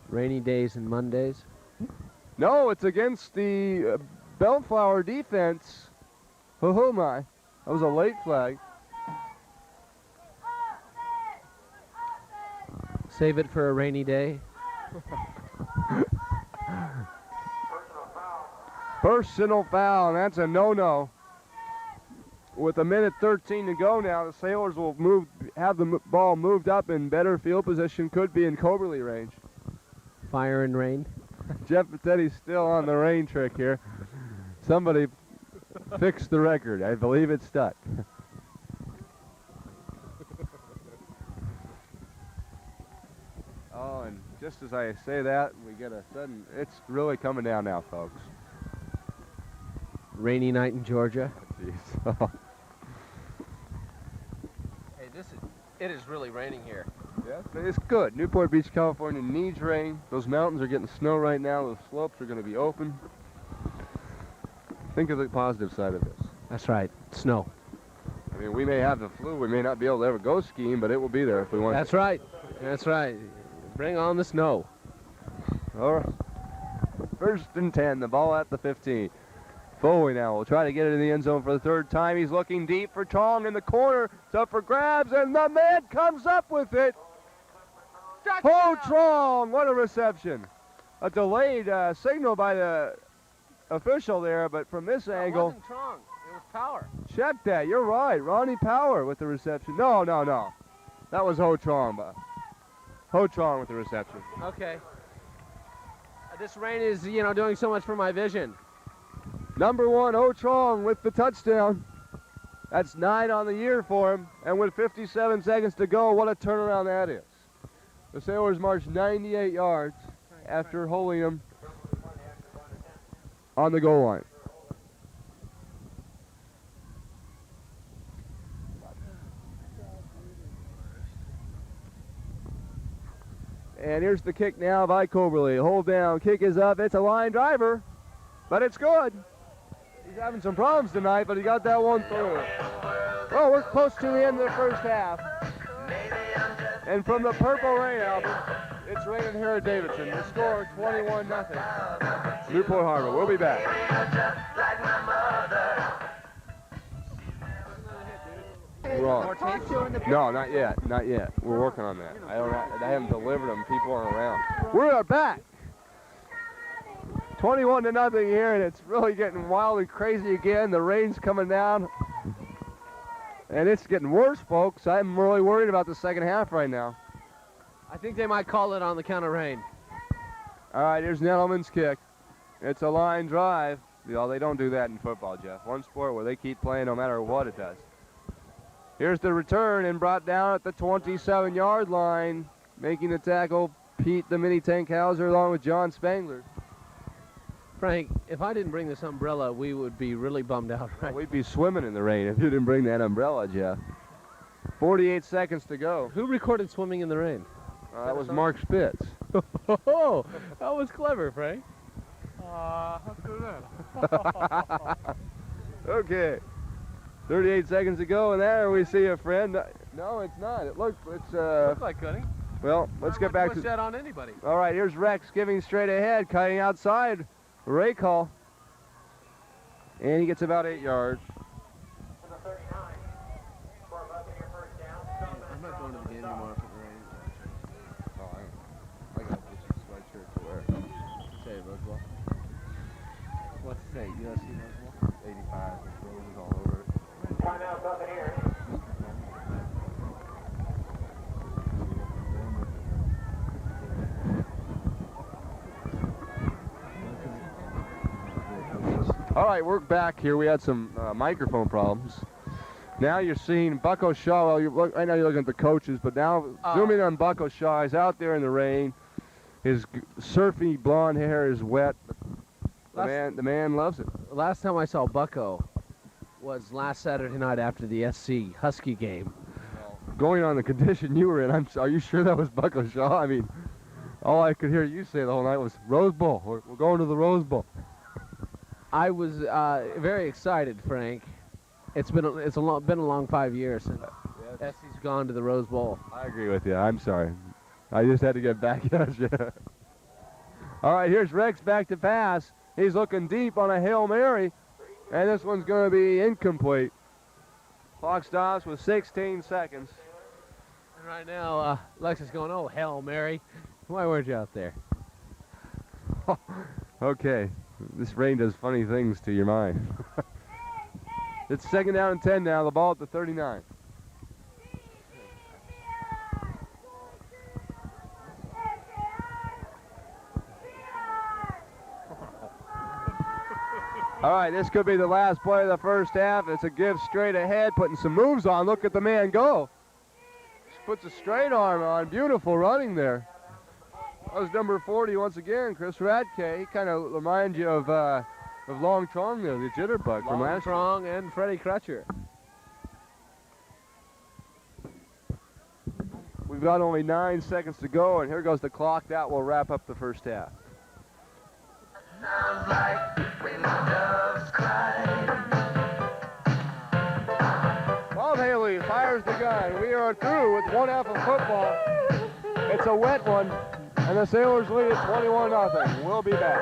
Rainy days and Mondays. No, it's against the Bellflower defense. Oh my. That was a late flag. Save it for a rainy day. Personal foul, and that's a no-no. With 1:13 to go now, the Sailors will have the ball moved up in better field position, could be in Coberly range. Fire and rain. Jeff Pettetti's still on the rain trick here. Somebody fixed the record. I believe it stuck. Oh, and just as I say that, we get a sudden, it's really coming down now, folks. Rainy night in Georgia. Jeez. Hey, it is really raining here. Yes, it's good. Newport Beach, California needs rain. Those mountains are getting snow right now. Those slopes are going to be open. Think of the positive side of this. That's right. Snow. I mean, we may have the flu. We may not be able to ever go skiing, but it will be there if we want. That's right. That's right. Bring on the snow. All right. 1st and 10. The ball at the 15. Foley now will try to get it in the end zone for the 3rd time. He's looking deep for Trong in the corner. It's up for grabs, and the man comes up with it. Ho Trong, what a reception. A delayed signal by the official there, but from this angle. It wasn't Trong. It was Power. Check that. You're right. Ronnie Power with the reception. No. That was Ho Trong. Ho Trong with the reception. Okay. This rain is, doing so much for my vision. Number 1, Otrong with the touchdown. That's 9 on the year for him. And with 57 seconds to go, what a turnaround that is. The Sailors marched 98 yards after holding them on the goal line. And here's the kick now by Coberly. Hold down, kick is up. It's a line driver, but it's good. He's having some problems tonight, but he got that one through. Well, we're close to the end of the first half. And from the Purple Rain album, it's raining here at Davidson. The score 21-0. Newport Harbor. We'll be back. Wrong. No, not yet. Not yet. We're working on that. I haven't delivered them. People aren't around. We are back. 21-0 here, and it's really getting wild and crazy again. The rain's coming down, and it's getting worse, folks. I'm really worried about the second half right now. I think they might call it on the count of rain. All right, here's Nettleman's kick. It's a line drive. You know, they don't do that in football, Jeff. One sport where they keep playing no matter what it does. Here's the return and brought down at the 27-yard line. Making the tackle, Pete the Mini Tank Hauser along with John Spangler. Frank, if I didn't bring this umbrella, we would be really bummed out, right? We'd be swimming in the rain if you didn't bring that umbrella, Jeff. 48 seconds to go. Who recorded Swimming in the Rain? That was Mark Spitz. Oh, that was clever, Frank. Okay. 38 seconds to go, and there we see a friend. No, it's not. It looks like cutting. Well, let's get back to that on anybody. All right, here's Rex giving straight ahead, cutting outside. Ray call. And he gets about 8 yards. Number 39, for a Buccaneer first down. I'm not going to the game anymore if it rains. Oh, I got this sweatshirt to wear. Say Rosewell. What's it say? USC Rosewell? 85 with roses all over it. Timeout Buccaneers. All right, we're back here. We had some microphone problems. Now you're seeing Bucko Shaw. Well, I know you're looking at the coaches, but now zooming on Bucko Shaw. He's out there in the rain. His surfy blonde hair is wet. The man loves it. Last time I saw Bucko was last Saturday night after the SC Husky game. Going on the condition you were in, are you sure that was Bucko Shaw? I mean, all I could hear you say the whole night was Rose Bowl. We're going to the Rose Bowl. I was very excited, Frank. It's been a long 5 years since SC's gone to the Rose Bowl. I agree with you. I'm sorry. I just had to get back at you. All right, here's Rex back to pass. He's looking deep on a Hail Mary, and this one's going to be incomplete. Clock stops with 16 seconds. And right now, Lex is going, oh, Hail Mary. Why weren't you out there? Okay. This rain does funny things to your mind. It's second down and 10 now. The ball at the 39. All right, this could be the last play of the first half. It's a give straight ahead, putting some moves on. Look at the man go. Just puts a straight arm on. Beautiful running there. That was number 40 once again, Chris Radke. He kind of reminds you of Long Trong there, the jitterbug from last year. Long Trong and Freddie Crutcher. We've got only 9 seconds to go, and here goes the clock. That will wrap up the first half. Sounds like when doves cry. Bob Haley fires the gun. We are through with one half of football. It's a wet one, and the Sailors lead at 21-0. We'll be back.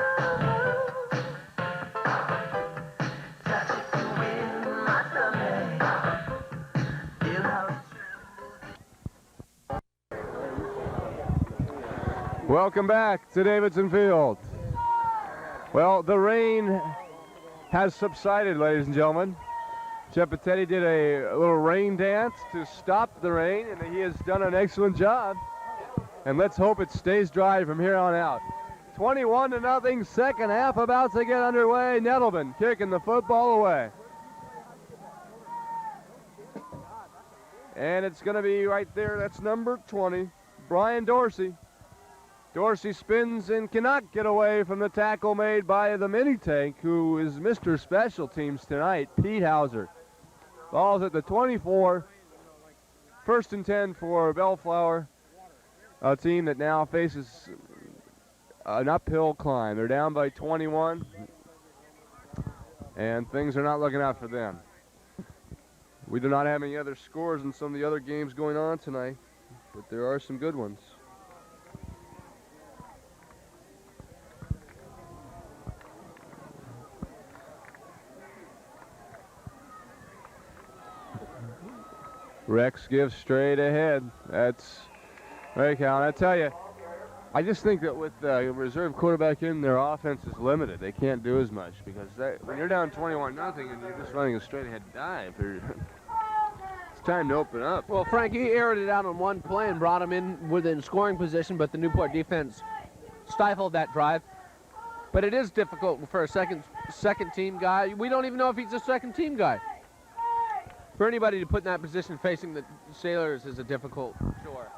Welcome back to Davidson Field. Well, the rain has subsided, ladies and gentlemen. Jeff Patetti did a little rain dance to stop the rain, and he has done an excellent job. And let's hope it stays dry from here on out. 21-0, second half about to get underway. Nettleman kicking the football away. And it's going to be right there. That's number 20, Brian Dorsey. Dorsey spins and cannot get away from the tackle made by the mini tank, who is Mr. Special Teams tonight, Pete Hauser. Ball's at the 24. First and 10 for Bellflower, a team that now faces an uphill climb. They're down by 21, and things are not looking out for them. We do not have any other scores in some of the other games going on tonight, but there are some good ones. Rex gives straight ahead. That's right, Cal. I tell you, I just think that with the reserve quarterback in, their offense is limited. They can't do as much because when you're down 21-0 and you're just running a straight ahead dive, it's time to open up. Well, Frank, he aired it out on one play and brought him in within scoring position, but the Newport defense stifled that drive. But it is difficult for a second team guy. We don't even know if he's a second team guy. For anybody to put in that position facing the Sailors is a difficult chore.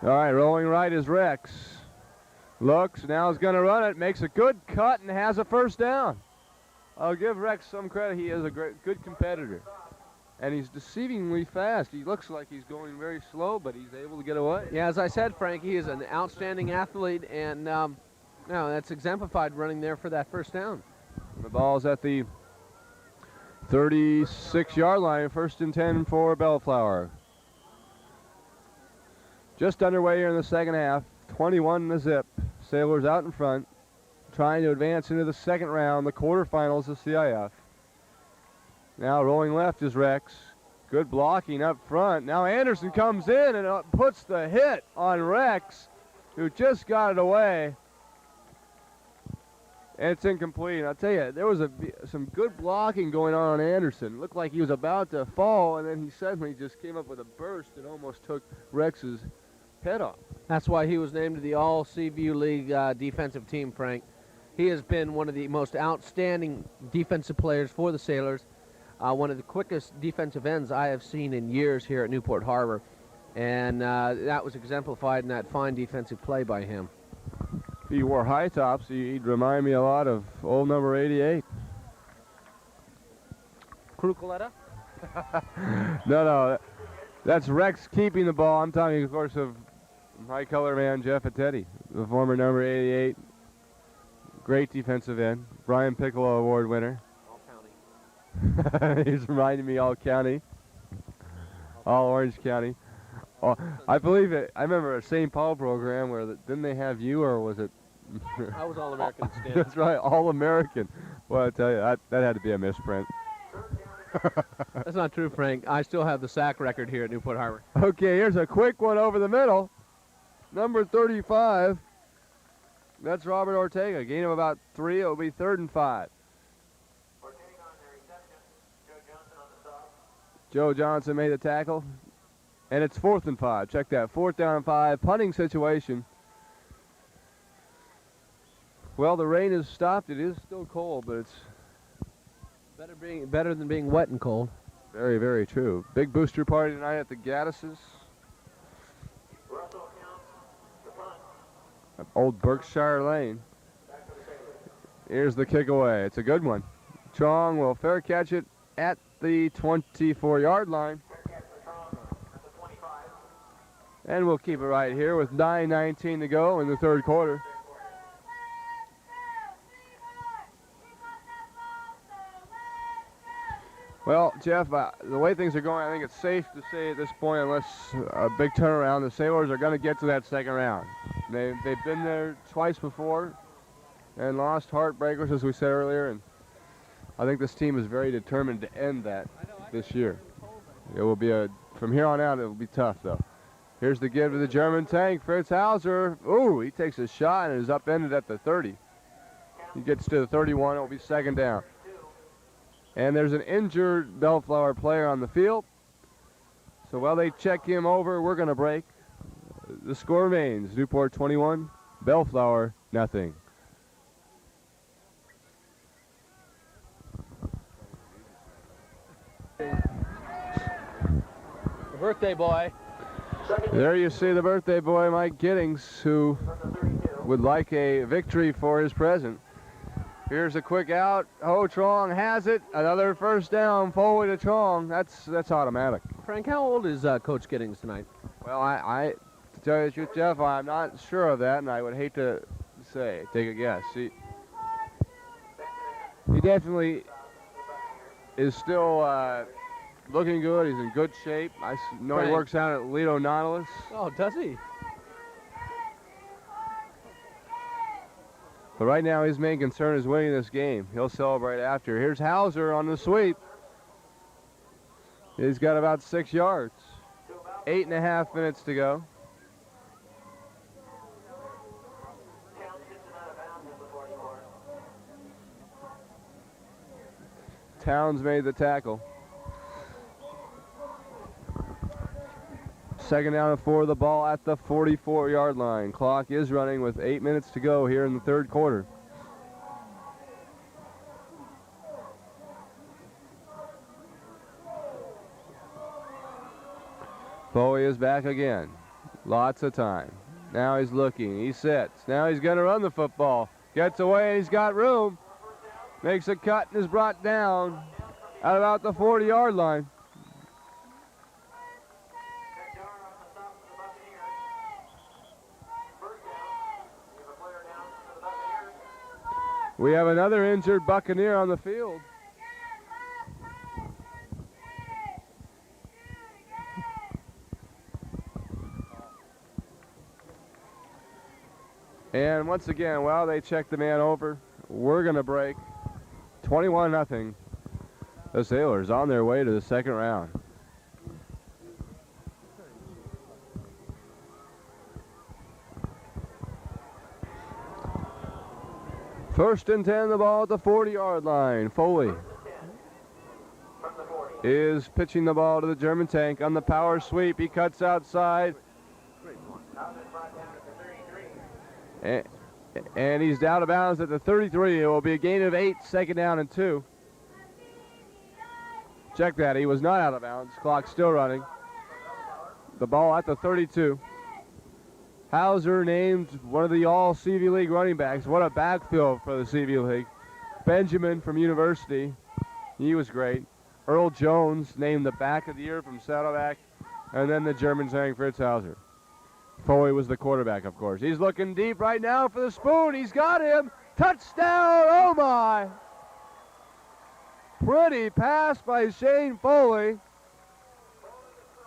All right, rolling right is Rex. Looks, now is going to run it, makes a good cut and has a first down. I'll give Rex some credit. He is a good competitor. And he's deceivingly fast. He looks like he's going very slow, but he's able to get away. Yeah, as I said, Frank, he is an outstanding athlete, and that's exemplified running there for that first down. The ball's at the 36-yard line, first and 10 for Bellflower. Just underway here in the second half, 21-0. Sailors out in front, trying to advance into the second round, the quarterfinals of CIF. Now rolling left is Rex. Good blocking up front. Now Anderson comes in and puts the hit on Rex, who just got it away. And it's incomplete. And I'll tell you, there was some good blocking going on Anderson. It looked like he was about to fall, and then he suddenly just came up with a burst and almost took Rex's head off. That's why he was named to the All-Seaview League defensive team, Frank. He has been one of the most outstanding defensive players for the Sailors, one of the quickest defensive ends I have seen in years here at Newport Harbor. And that was exemplified in that fine defensive play by him. If he wore high tops, he'd remind me a lot of old number 88. Crucoletta? No, that's Rex keeping the ball. I'm talking, of course, of high color man Jeff Attetti, the former number 88. Great defensive end. Brian Piccolo Award winner. All county. He's reminding me all county. All Orange County. Oh, I believe it. I remember a St. Paul program where didn't they have you, or was it? I was All-American Stan. That's right, All-American. Well, I tell you, that had to be a misprint. That's not true, Frank. I still have the sack record here at Newport Harbor. Okay, here's a quick one over the middle. Number 35. That's Robert Ortega. Gain of about 3. It'll be 3rd and 5. Ortega on the reception. Joe Johnson on the stop. Joe Johnson made the tackle. And it's 4th and 5. Check that. 4th down and 5. Punting situation. Well, the rain has stopped. It is still cold, but it's better than being wet and cold. very, very true. Big booster party tonight at the Gaddis's. Russell counts the punt. Old Berkshire Lane. Here's the kick away. It's a good one. Chong will fair catch it at the 24-yard line. And we'll keep it right here with 9:19 to go in the third quarter. Well, Jeff, the way things are going, I think it's safe to say at this point, unless a big turnaround, the Sailors are going to get to that second round. They've been there twice before and lost heartbreakers, as we said earlier, and I think this team is very determined to end that this year. It will be from here on out, it will be tough, though. Here's the give to the German tank, Fritz Hauser. Ooh, he takes a shot and is upended at the 30. He gets to the 31, it will be second down. And there's an injured Bellflower player on the field. So while they check him over, we're going to break. The score remains Newport 21, Bellflower nothing. birthday boy. There you see the birthday boy, Mike Giddings, who would like a victory for his present. Here's a quick out. Ho Trong has it. Another first down. Foley to Trong. That's automatic. Frank, how old is Coach Giddings tonight? Well, to tell you the truth, Jeff, I'm not sure of that, and I would hate to take a guess. He definitely is still looking good. He's in good shape. I know Frank. he works out at Lido Nautilus. Oh, does he? But right now, his main concern is winning this game. He'll celebrate after. Here's Hauser on the sweep. He's got about 6 yards. 8.5 minutes to go. Towns made the tackle. Second down and 4, the ball at the 44-yard line. Clock is running with 8 minutes to go here in the third quarter. Bowie is back again. Lots of time. Now he's looking. He sits. Now he's going to run the football. Gets away and he's got room. Makes a cut and is brought down at about the 40-yard line. We have another injured Buccaneer on the field. And once again, while they check the man over, we're going to break 21-0. The Sailors on their way to the second round. First and 10, the ball at the 40-yard line. Foley is pitching the ball to the German tank on the power sweep. He cuts outside. And he's down of bounds at the 33. It will be a gain of 8, second down and 2. Check that. He was not out of bounds. Clock still running. The ball at the 32. Hauser named one of the all-CV League running backs. What a backfield for the CV League. Benjamin from University. He was great. Earl Jones named the back of the year from Saddleback. And then the German saying Fritz Hauser. Foley was the quarterback, of course. He's looking deep right now for the spoon. He's got him. Touchdown. Oh, my. Pretty pass by Shane Foley.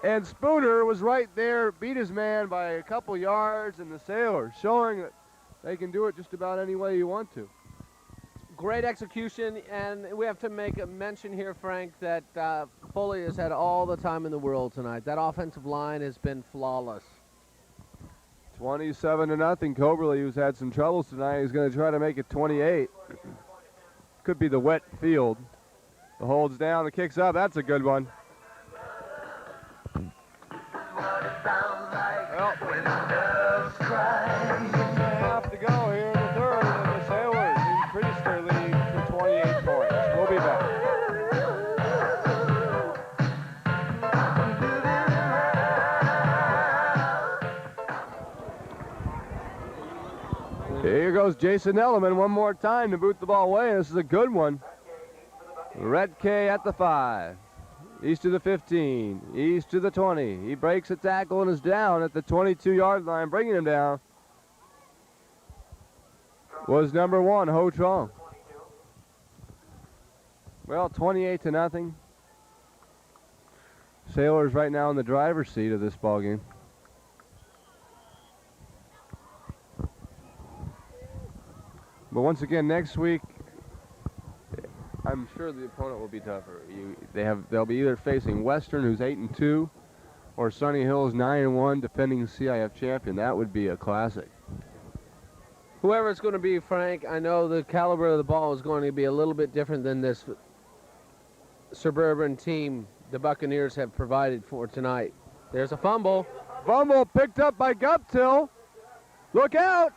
And Spooner was right there, beat his man by a couple yards, and the Sailors showing that they can do it just about any way you want to. Great execution, and we have to make a mention here, Frank, that Foley has had all the time in the world tonight. That offensive line has been flawless. 27-0. Coberly, who's had some troubles tonight, is going to try to make it 28. Could be the wet field. The holds down, the kicks up. That's a good one. Well, 6.5 to go here in the third, and the Sailors increase their lead to 28 points. We'll be back. Here goes Jason Elliman one more time to boot the ball away. This is a good one. Redke at the 5. East to the 15, east to the 20. He breaks a tackle and is down at the 22-yard line. Bringing him down was number 1, Ho Trong. Well, 28-0. Sailors right now in the driver's seat of this ball game. But once again, next week, I'm sure the opponent will be tougher. They'll be either facing Western, who's 8-2, or Sunny Hills, 9-1, defending CIF champion. That would be a classic. Whoever it's going to be, Frank, I know the caliber of the ball is going to be a little bit different than this suburban team the Buccaneers have provided for tonight. There's a fumble. Fumble picked up by Guptill. Look out!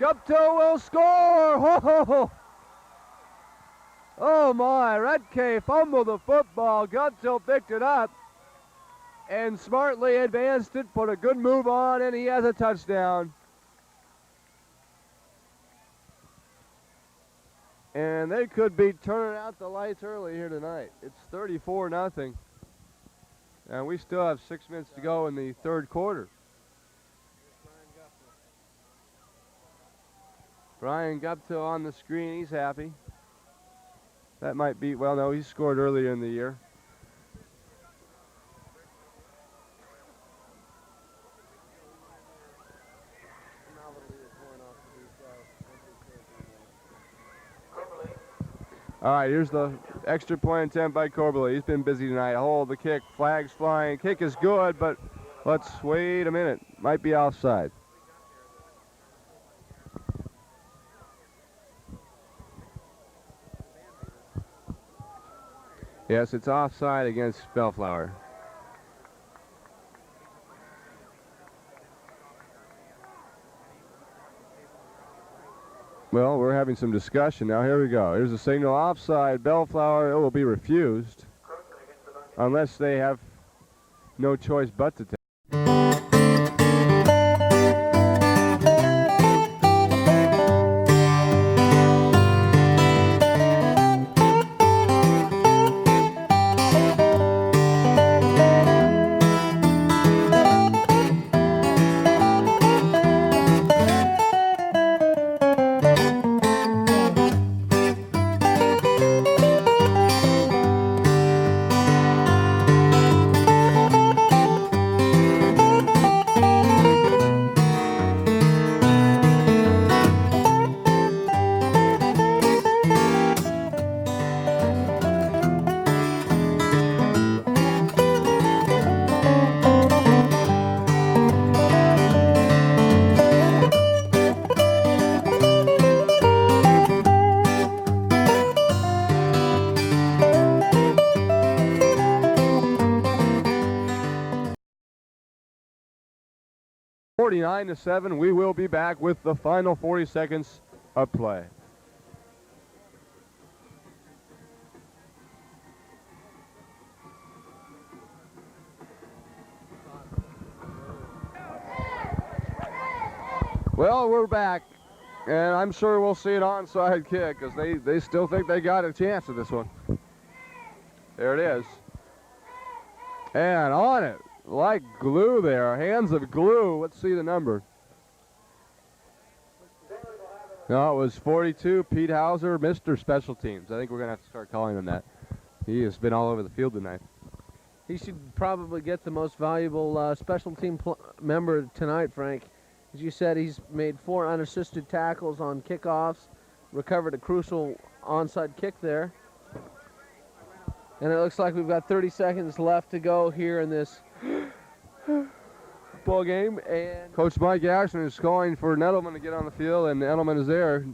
Guptill will score! Ho, ho, ho. Oh my, Redke fumbled the football. Guptill picked it up. and smartly advanced it, put a good move on, and he has a touchdown. And they could be turning out the lights early here tonight. It's 34-0. And we still have 6 minutes to go in the third quarter. Brian Guptill on the screen. He's happy. That might be, well, no, he scored earlier in the year. All right, here's the extra point attempt by Corbally. He's been busy tonight. Hold the kick, flags flying. Kick is good, but let's wait a minute. Might be offside. Yes, it's offside against Bellflower. Well, we're having some discussion now. Here we go. Here's a signal offside. Bellflower, it will be refused unless they have no choice but to take. 49-7. We will be back with the final 40 seconds of play. Well, we're back, and I'm sure we'll see an onside kick because they still think they got a chance at this one. There it is. And on it, like glue there, hands of glue. Let's see the number. No, it was 42, Pete Hauser, Mr. Special Teams. I think we're going to have to start calling him that. He has been all over the field tonight. He should probably get the most valuable special team member tonight, Frank. As you said, he's made 4 unassisted tackles on kickoffs, recovered a crucial onside kick there. And it looks like we've got 30 seconds left to go here in this ball game. And Coach Mike Ashton is calling for Nettleman to get on the field, and Nettleman is there.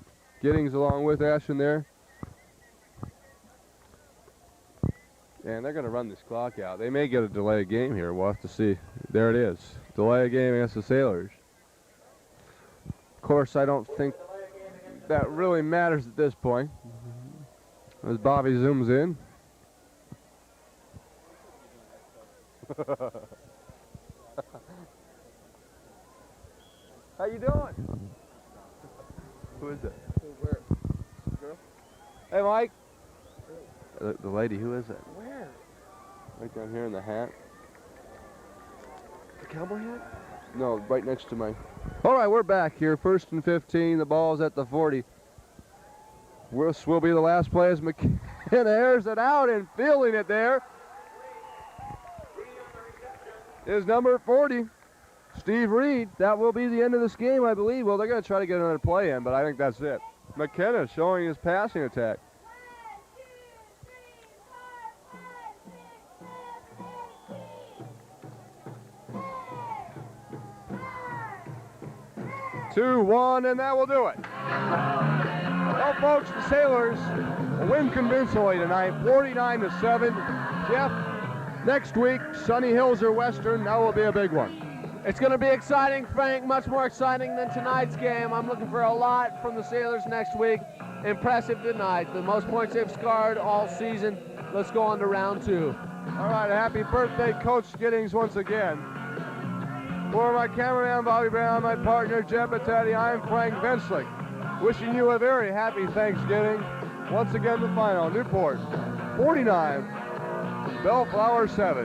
Giddings along with Ashton there. And they're going to run this clock out. They may get a delay game here. We'll have to see. There it is. Delay game against the Sailors. Of course, I don't think that really matters at this point. As Bobby zooms in. How you doing? Who is it? where? Girl? Hey, Mike. The lady, who is it? Where? Right down here in the hat. The cowboy hat? No, right next to my... All right, we're back here. 1st and 15. The ball's at the 40. This will be the last play as McKenna airs it out and fielding it there is number 40, Steve Reed. That will be the end of this game, I believe. Well, they're going to try to get another play in, but I think that's it. McKenna showing his passing attack. Two, one, and that will do it. Well, folks, the Sailors win convincingly tonight, 49-7. Jeff, next week, Sunny Hills or Western, that will be a big one. It's going to be exciting, Frank, much more exciting than tonight's game. I'm looking for a lot from the Sailors next week. Impressive tonight, the most points they've scored all season. Let's go on to round 2. All right, happy birthday, Coach Giddings, once again. For my cameraman, Bobby Brown, my partner, Jeb Battati, I'm Frank Vinslick. Wishing you a very happy Thanksgiving. Once again, the final, Newport 49, Bellflower 7.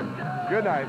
Good night.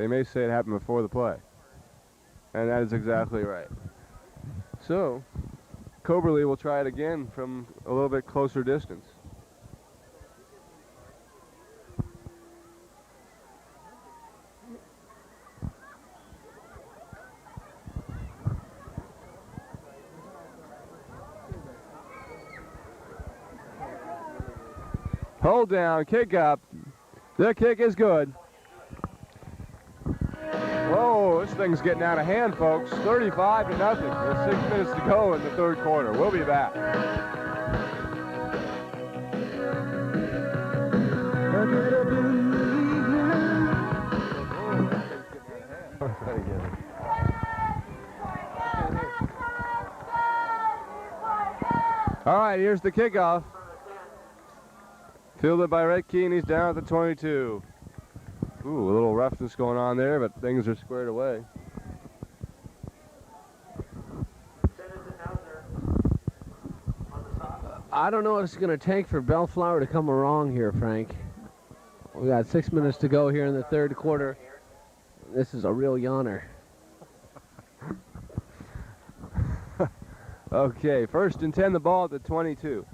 They may say it happened before the play. And that is exactly right. So, Coberly will try it again from a little bit closer distance. Hold down, kick up. The kick is good. Whoa, this thing's getting out of hand, folks. 35-0. There's 6 minutes to go in the third quarter. We'll be back. All right, here's the kickoff. Fielded by Red Key, and he's down at the 22. Ooh, a little roughness going on there, but things are squared away. I don't know what it's going to take for Bellflower to come along here, Frank. We got 6 minutes to go here in the third quarter. This is a real yawner. Okay, 1st and 10, the ball at the 22.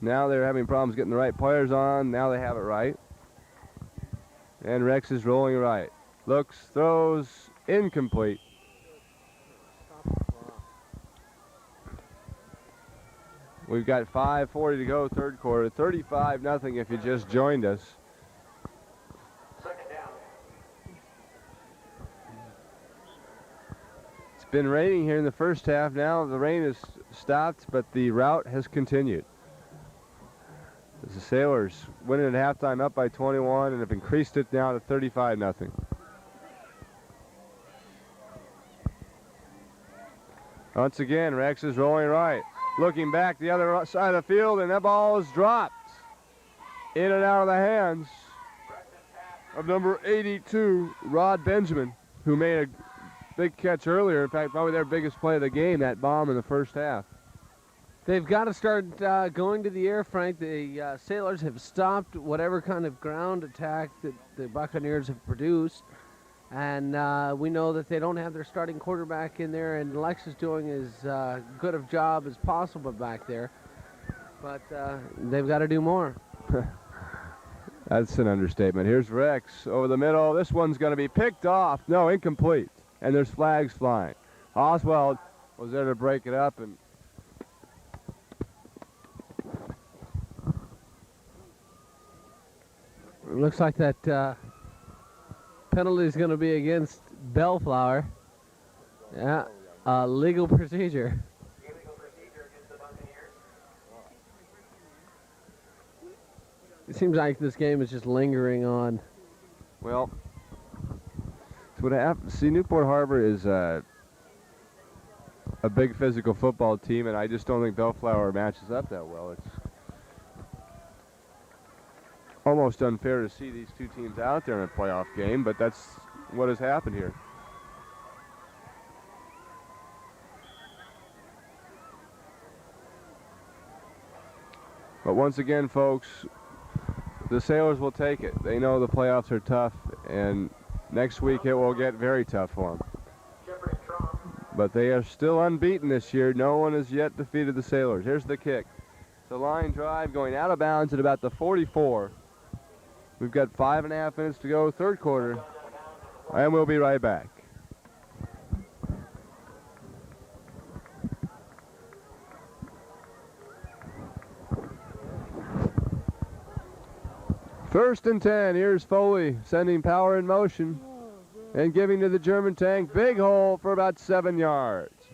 Now they're having problems getting the right players on. Now they have it right. And Rex is rolling right. Looks, throws, incomplete. We've got 5:40 to go, third quarter. 35-0 if you just joined us. Second down. It's been raining here in the first half. Now the rain has stopped, but the rout has continued. As the Sailors winning at halftime up by 21 and have increased it now to 35-0. Once again, Rex is rolling right. Looking back the other side of the field, and that ball is dropped. In and out of the hands of number 82, Rod Benjamin, who made a big catch earlier. In fact, probably their biggest play of the game, that bomb in the first half. They've got to start going to the air, Frank. The Sailors have stopped whatever kind of ground attack that the Buccaneers have produced. And we know that they don't have their starting quarterback in there, and Lex is doing as good of job as possible back there. But they've got to do more. That's an understatement. Here's Rex over the middle. This one's going to be picked off. No, incomplete. And there's flags flying. Oswald was there to break it up, and it looks like that penalty is going to be against Bellflower. Yeah, legal procedure. Illegal procedure against the Buccaneers. It seems like this game is just lingering on. well, it's what happens. See, Newport Harbor is a big physical football team, and I just don't think Bellflower matches up that well. It's almost unfair to see these two teams out there in a playoff game, but that's what has happened here. But once again, folks, the Sailors will take it. They know the playoffs are tough, and next week it will get very tough for them. But they are still unbeaten this year. No one has yet defeated the Sailors. Here's the kick. It's a line drive going out of bounds at about the 44. We've got 5.5 minutes to go, third quarter, and we'll be right back. First and 10, here's Foley sending power in motion and giving to the German tank. Big hole for about 7 yards.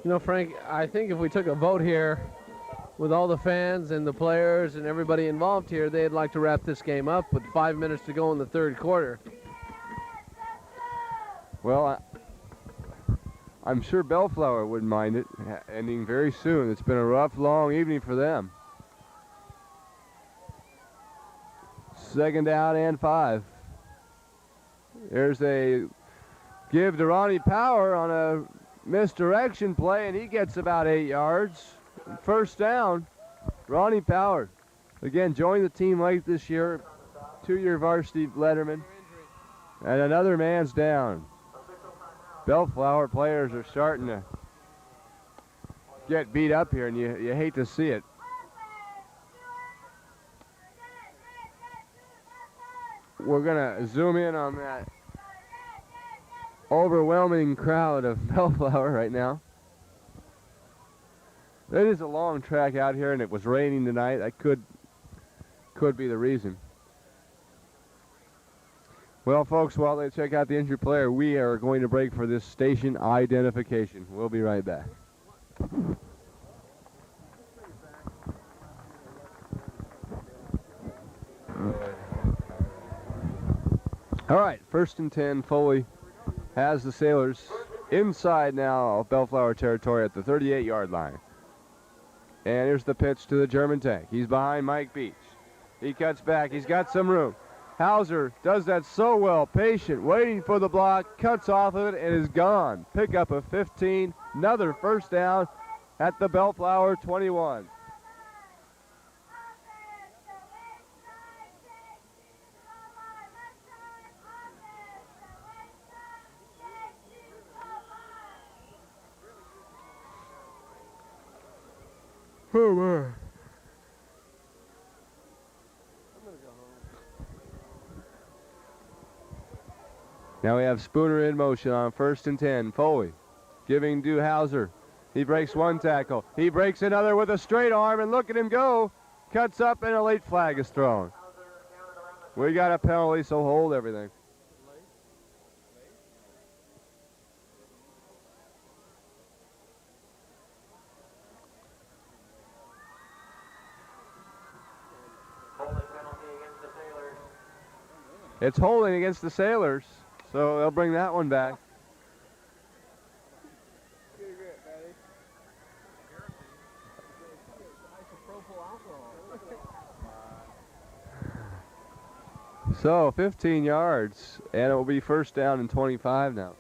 You know, Frank, I think if we took a vote here with all the fans and the players and everybody involved here, they'd like to wrap this game up with 5 minutes to go in the third quarter. Well, I'm sure Bellflower wouldn't mind it ending very soon. It's been a rough, long evening for them. Second down and 5. There's a give to Ronnie Power on a misdirection play, and he gets about 8 yards. First down, Ronnie Power Again, joined the team late this year, 2-year varsity letterman. And another man's down. Bellflower players are starting to get beat up here, and you hate to see it. We're going to zoom in on that overwhelming crowd of Bellflower right now. It is a long track out here, and it was raining tonight. That could be the reason. Well, folks, while they check out the injured player, we are going to break for this station identification. We'll be right back. All right, 1st and 10. Foley has the Sailors inside now of Bellflower territory at the 38-yard line. And here's the pitch to the German tank. He's behind Mike Beach. He cuts back. He's got some room. Hauser does that so well. Patient, waiting for the block, cuts off of it, and is gone. Pick up a 15. Another first down at the Bellflower 21. Oh, man. Now we have Spooner in motion on 1st and 10. Foley giving to Hauser. He breaks one tackle. He breaks another with a straight arm, and look at him go. Cuts up, and a late flag is thrown. We got a penalty, so hold everything. It's holding against the Sailors, so they'll bring that one back. So 15 yards, and it will be 1st down and 25 now.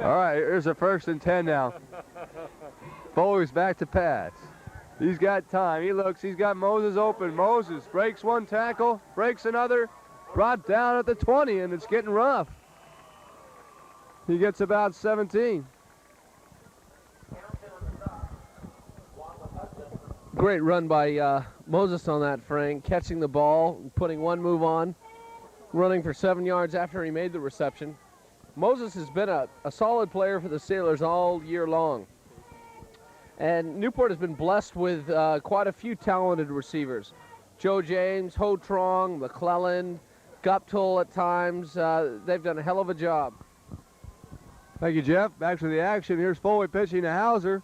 All right, here's a 1st and 10 now. Foley's back to pass. He's got time. He looks. He's got Moses open. Moses breaks one tackle, breaks another, brought down at the 20, and it's getting rough. He gets about 17. Great run by Moses on that, Frank, catching the ball, putting one move on, running for 7 yards after he made the reception. Moses has been a solid player for the Sailors all year long. And Newport has been blessed with quite a few talented receivers. Joe James, Ho Trong, McClellan, Guptill at times. They've done a hell of a job. Thank you, Jeff. Back to the action. Here's Foley pitching to Hauser.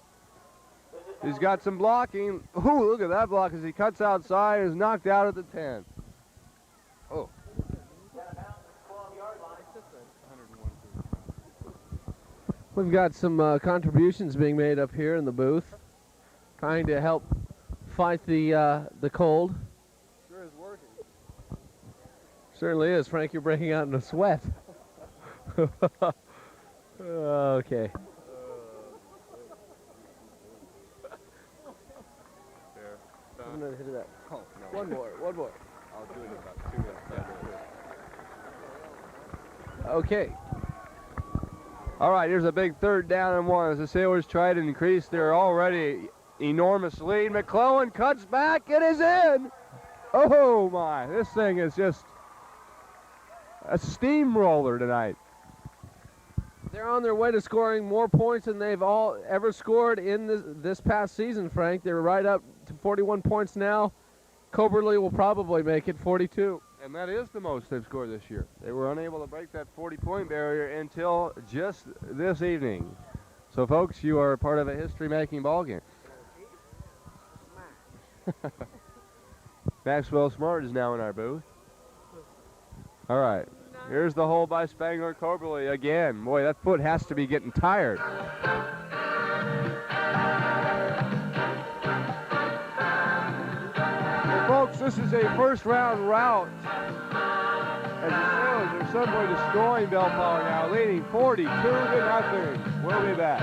He's got some blocking. Ooh, look at that block as he cuts outside and is knocked out at the 10. Oh. We've got some contributions being made up here in the booth, trying to help fight the cold. Sure is working. Certainly is. Frank, you're breaking out in a sweat. Okay. I'm gonna hit that. Oh, no. One more. I'll do it in about 2 minutes. Okay. All right, here's a big 3rd down and 1 as the Sailors try to increase their already enormous lead. McClellan cuts back. It is in. Oh, my. This thing is just a steamroller tonight. They're on their way to scoring more points than they've all ever scored in this past season, Frank. They're right up to 41 points now. Coberly will probably make it 42. And that is the most they've scored this year. They were unable to break that 40-point barrier until just this evening. So, folks, you are part of a history-making ballgame. Maxwell Smart is now in our booth. All right. Here's the hole by Spangler Coberly again. Boy, that foot has to be getting tired. Well, folks, this is a first round rout. As the Sailors are suddenly destroying Bellflower now, leading 42-0. We'll be back.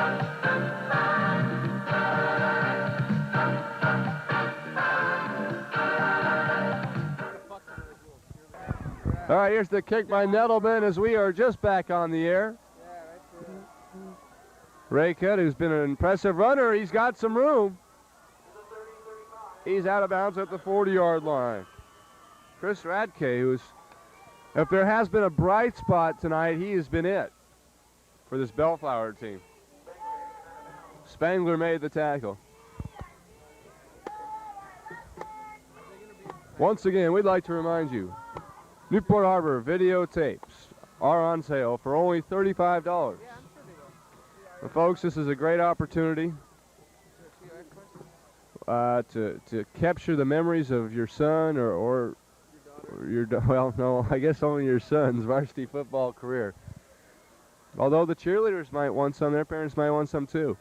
All right, here's the kick by Nettleman as we are just back on the air. Ray Cutt, who's been an impressive runner, he's got some room. He's out of bounds at the 40-yard line. Chris Radke, who's, if there has been a bright spot tonight, he has been it for this Bellflower team. Spangler made the tackle. Once again, we'd like to remind you, Newport Harbor videotapes are on sale for only $35. Well, folks, this is a great opportunity to capture the memories of your son or your, well, no, I guess only your son's varsity football career. Although the cheerleaders might want some, their parents might want some too.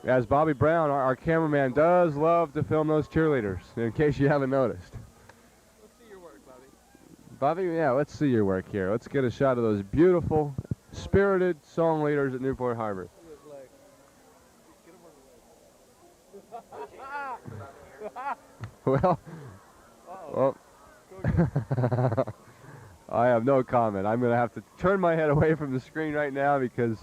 As Bobby Brown, our cameraman, does love to film those cheerleaders, in case you haven't noticed. Bobby, yeah, let's see your work here. Let's get a shot of those beautiful, spirited song leaders at Newport Harbor. Well, I have no comment. I'm going to have to turn my head away from the screen right now because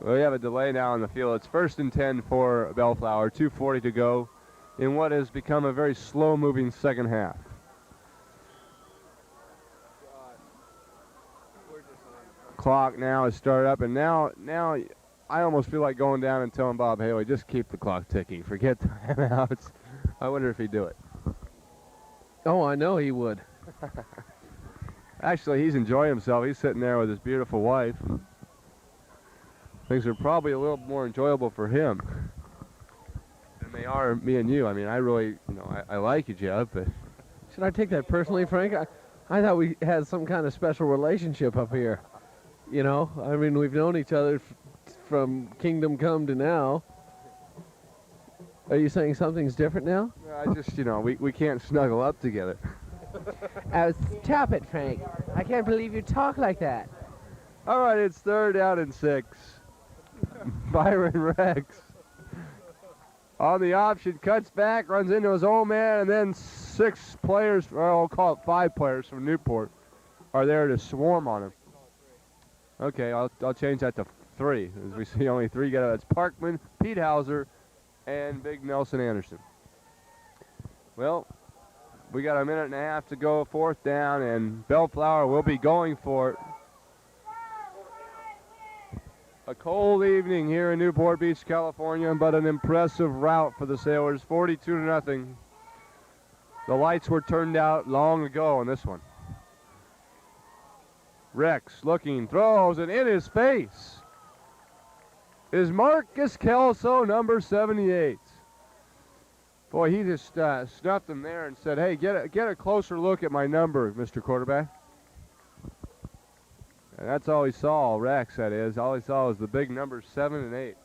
we have a delay now on the field. It's 1st and 10 for Bellflower, 2:40 to go in what has become a very slow-moving second half. Clock now has started up, and now I almost feel like going down and telling Bob Haley, just keep the clock ticking. Forget timeouts. I wonder if he'd do it. Oh, I know he would. Actually, he's enjoying himself. He's sitting there with his beautiful wife. Things are probably a little more enjoyable for him than they are me and you. I mean, I really, I like you, Jeff, but... Should I take that personally, Frank? I thought we had some kind of special relationship up here. You know, I mean, we've known each other from Kingdom Come to now. Are you saying something's different now? I just, we can't snuggle up together. Stop it, Frank. I can't believe you talk like that. All right, it's 3rd down and 6. Byron Rex on the option, cuts back, runs into his own man, and then 6 players, or I'll call it 5 players from Newport, are there to swarm on him. Okay, I'll change that to 3, as we see only 3 get out. That's Parkman, Pete Hauser, and Big Nelson Anderson. Well, we got a minute and a half to go, 4th down, and Bellflower will be going for it. A cold evening here in Newport Beach, California, but an impressive rout for the Sailors, 42-0. The lights were turned out long ago on this one. Rex looking, throws, and in his face is Marcus Kelso, number 78. Boy, he just snuffed him there and said, hey, get a closer look at my number, Mr. Quarterback. And that's all he saw, Rex, that is. All he saw was the big numbers 7 and 8.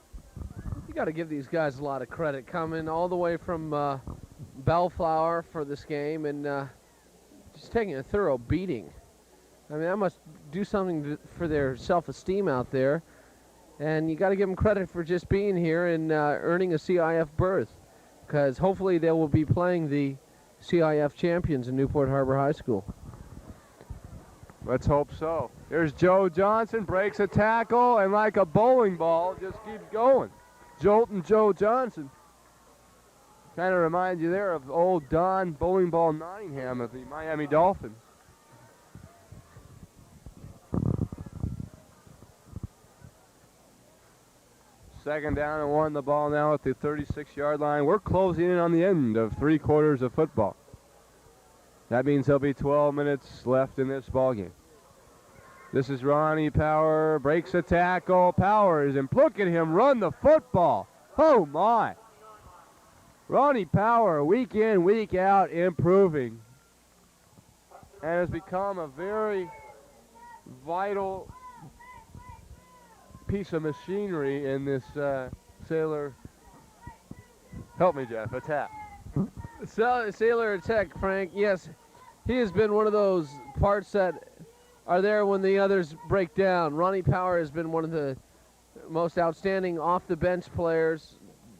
You got to give these guys a lot of credit, coming all the way from Bellflower for this game and just taking a thorough beating. I mean, that must do something for their self-esteem out there. And you got to give them credit for just being here and earning a CIF berth, because hopefully they will be playing the CIF champions in Newport Harbor High School. Let's hope so. There's Joe Johnson, breaks a tackle, and like a bowling ball, just keeps going. Jolting Joe Johnson. Kind of reminds you there of old Don Bowling Ball Nottingham of the Miami Dolphins. Second down and 1, the ball now at the 36-yard line. We're closing in on the end of 3 quarters of football. That means there'll be 12 minutes left in this ball game. This is Ronnie Power, breaks a tackle. Powers, and look at him run the football. Oh, my. Ronnie Power, week in, week out, improving. And has become a very vital piece of machinery in this Sailor Help me, Jeff. Attack. Sailor Attack, Frank, yes, he has been one of those parts that are there when the others break down. Ronnie Power has been one of the most outstanding off-the-bench players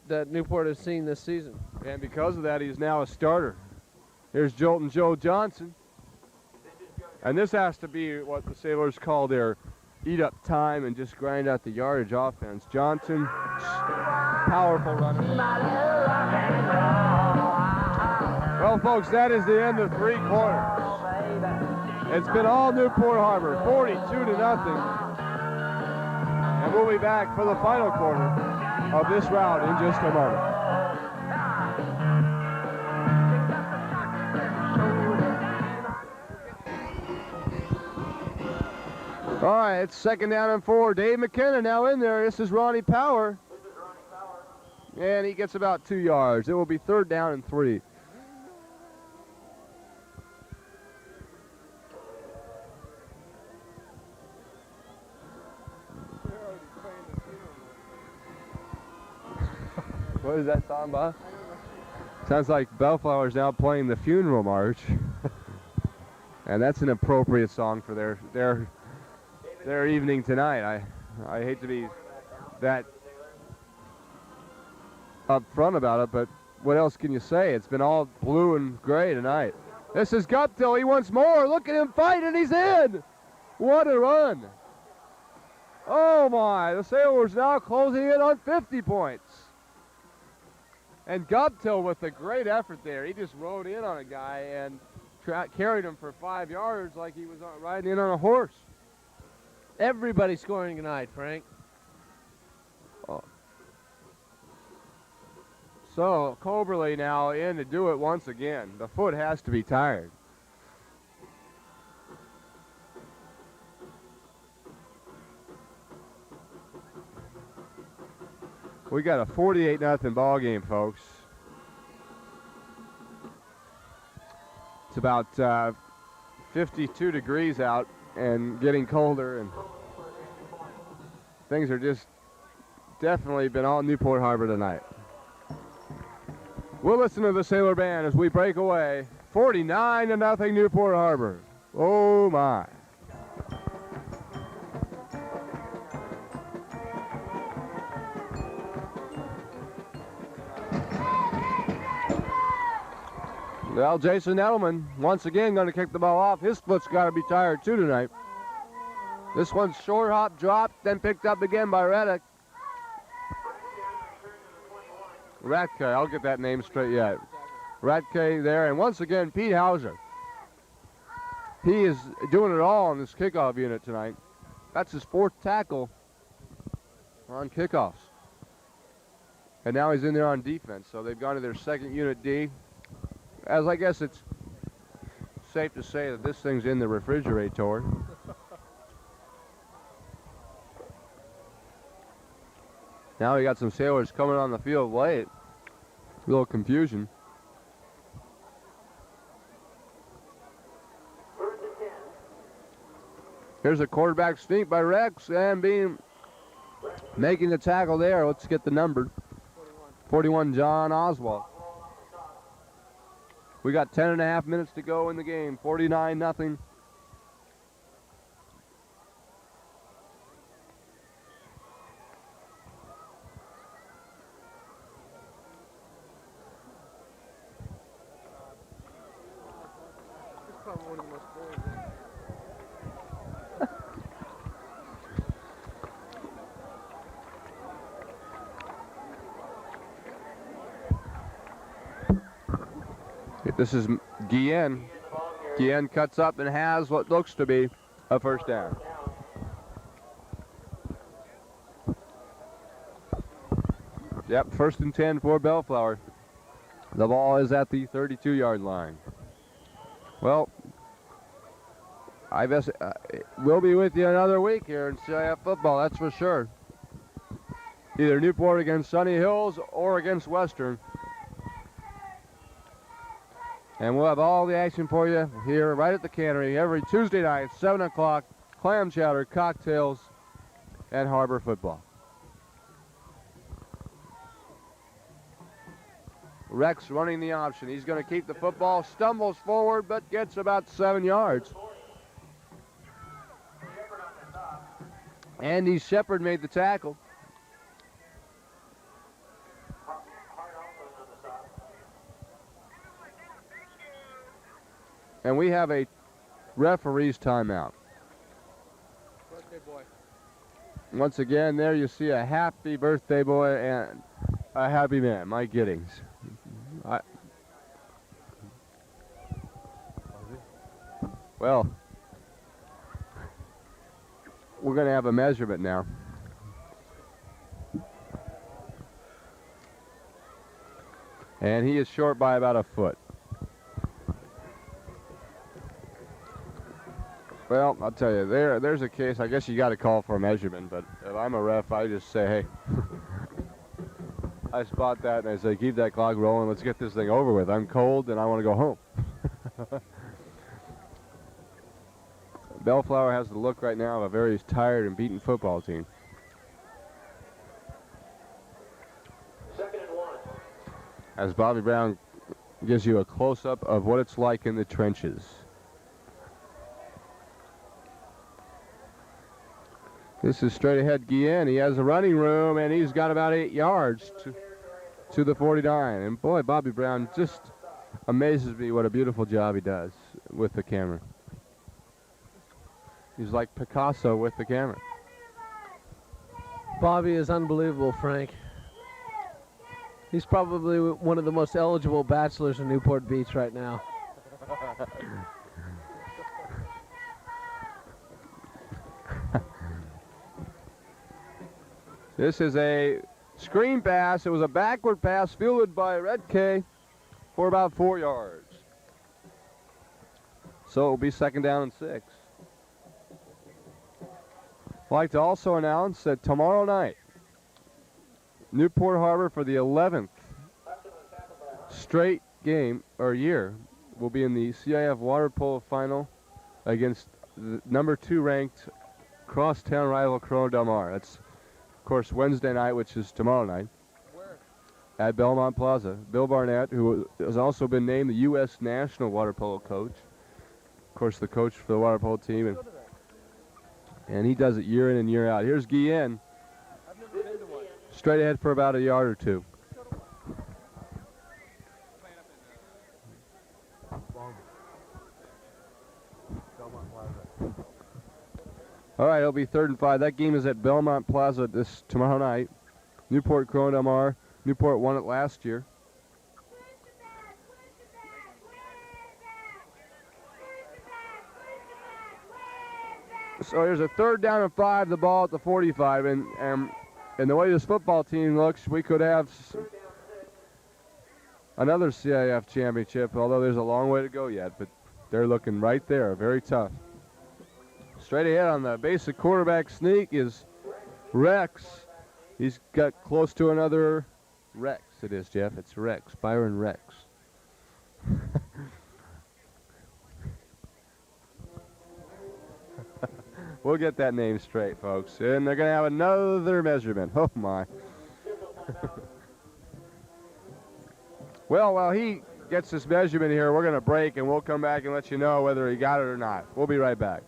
that Newport has seen this season. And because of that, he's now a starter. Here's Jolton Joe Johnson. And this has to be what the Sailors call their eat-up time and just grind out the yardage offense. Johnson, powerful runner. Well, folks, that is the end of 3 quarters. It's been all Newport Harbor, 42-0. And we'll be back for the final quarter of this round in just a moment. All right, it's 2nd down and 4. Dave McKenna now in there. This is Ronnie Power. And he gets about 2 yards. It will be 3rd down and 3. What is that song, Bob? Sounds like Bellflower's now playing the funeral march. And that's an appropriate song for their evening tonight. I hate to be that upfront about it, but what else can you say? It's been all blue and gray tonight. This is Guptill. He wants more. Look at him fight, and he's in. What a run. Oh, my. The Sailors now closing in on 50 points. And Guptill with a great effort there. He just rode in on a guy and carried him for 5 yards like he was riding in on a horse. Everybody scoring tonight, Frank. Oh. So Coberly now in to do it once again. The foot has to be tired. We got a 48-0 ball game, folks. It's about 52 degrees out and getting colder, and things are just definitely been all Newport Harbor tonight. We'll listen to the Sailor Band as we break away. 49-0 Newport Harbor. Oh my. Well, Jason Edelman once again going to kick the ball off. His foot's got to be tired too tonight. This one's short hop, dropped, then picked up again by Reddick. Ratke, I'll get that name straight yet. Ratke there, and once again, Pete Hauser. He is doing it all on this kickoff unit tonight. That's his 4th tackle on kickoffs. And now he's in there on defense, so they've gone to their 2nd unit D. As I guess it's safe to say that this thing's in the refrigerator. Now we got some Sailors coming on the field late. A little confusion. Here's a quarterback sneak by Rex and making the tackle there. Let's get the number. 41, John Oswald. We got 10.5 minutes to go in the game. 49-0. This is Guillen. Guillen cuts up and has what looks to be a 1st down. Yep, 1st and 10 for Bellflower. The ball is at the 32-yard line. Well, I guess we'll be with you another week here in CIF football, that's for sure. Either Newport against Sunny Hills or against Western. And we'll have all the action for you here right at the cannery every Tuesday night, 7 o'clock, clam chowder, cocktails, and harbor football. Rex running the option. He's going to keep the football, stumbles forward, but gets about 7 yards. Andy Shepard made the tackle. And we have a referee's timeout. Birthday boy. Once again, there you see a happy birthday boy and a happy man, Mike Giddings. Well, we're going to have a measurement now. And he is short by about a foot. Well, I'll tell you, there's a case. I guess you got to call for a measurement, but if I'm a ref, I just say, hey, I spot that and I say, keep that clock rolling. Let's get this thing over with. I'm cold and I want to go home. Bellflower has the look right now of a very tired and beaten football team. 2nd and 1. As Bobby Brown gives you a close-up of what it's like in the trenches. This is straight ahead Guillen. He has a running room, and he's got about 8 yards to the 49. And boy, Bobby Brown just amazes me what a beautiful job he does with the camera. He's like Picasso with the camera. Bobby is unbelievable, Frank. He's probably one of the most eligible bachelors in Newport Beach right now. This is a screen pass. It was a backward pass fielded by Redkay for about 4 yards. So it will be 2nd down and 6. I'd like to also announce that tomorrow night, Newport Harbor for the 11th straight game or year will be in the CIF water polo final against the number 2 ranked crosstown rival Corona Del Mar. That's, of course, Wednesday night, which is tomorrow night. Where? At Belmont Plaza. Bill Barnett, who has also been named the U.S. national water polo coach. Of course, the coach for the water polo team. And he does it year in and year out. Here's Guillen. I've never been to one. Straight ahead for about a yard or 2. All right, it'll be 3rd and 5. That game is at Belmont Plaza this tomorrow night. Newport, Corona Del Mar. Newport won it last year. So here's a 3rd down and 5, the ball at the 45, and the way this football team looks, we could have another CIF championship, although there's a long way to go yet, but they're looking right there, very tough. Straight ahead on the basic quarterback sneak is Rex. He's got close to another Rex. It is, Jeff. It's Rex, Byron Rex. We'll get that name straight, folks. And they're going to have another measurement. Oh, my. Well, while he gets this measurement here, we're going to break, and we'll come back and let you know whether he got it or not. We'll be right back.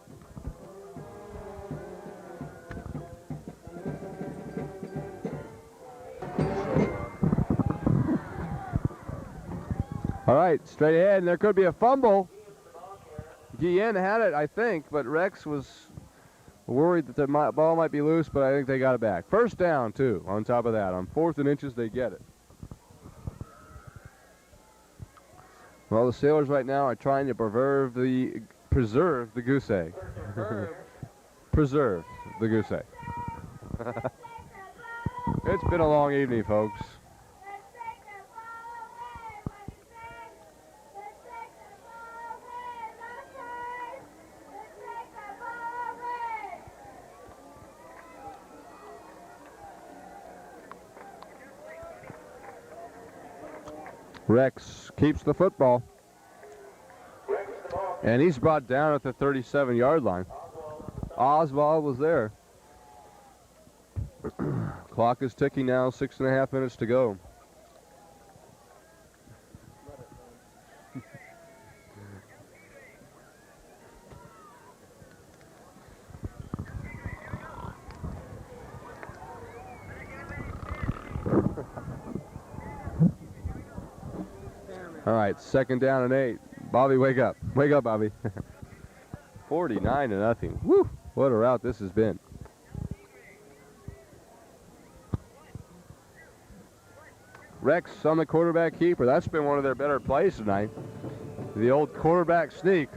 All right, straight ahead, and there could be a fumble. Guillen had it, I think, but Rex was worried that the ball might be loose, but I think they got it back. 1st down, too, on top of that. On 4th and inches, they get it. Well, the Sailors right now are trying to preserve the goose egg. Preserve the goose egg. It's been a long evening, folks. Rex keeps the football. And he's brought down at the 37-yard line. Oswald was there. Clock is ticking now, 6.5 minutes to go. right, 2nd down and 8. Bobby, wake up. Wake up, Bobby. 49-0. Woo! What a route this has been. Rex on the quarterback keeper. That's been one of their better plays tonight. The old quarterback sneak.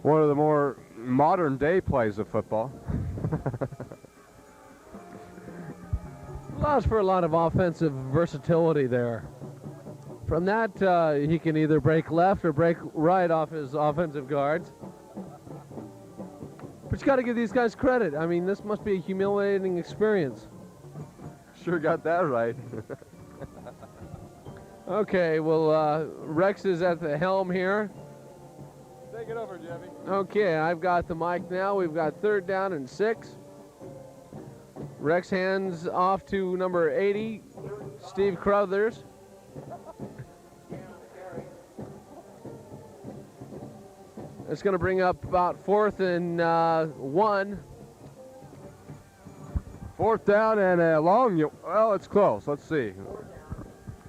One of the more modern day plays of football. Allows for a lot of offensive versatility there. From that, he can either break left or break right off his offensive guards. But you got to give these guys credit. I mean, this must be a humiliating experience. Sure got that right. Okay, well, Rex is at the helm here. Take it over, Jeffy. Okay, I've got the mic now. We've got 3rd down and 6. Rex hands off to number 80, Steve Crothers. It's going to bring up about 4th and 1. 4th down and a long. Well, it's close. Let's see.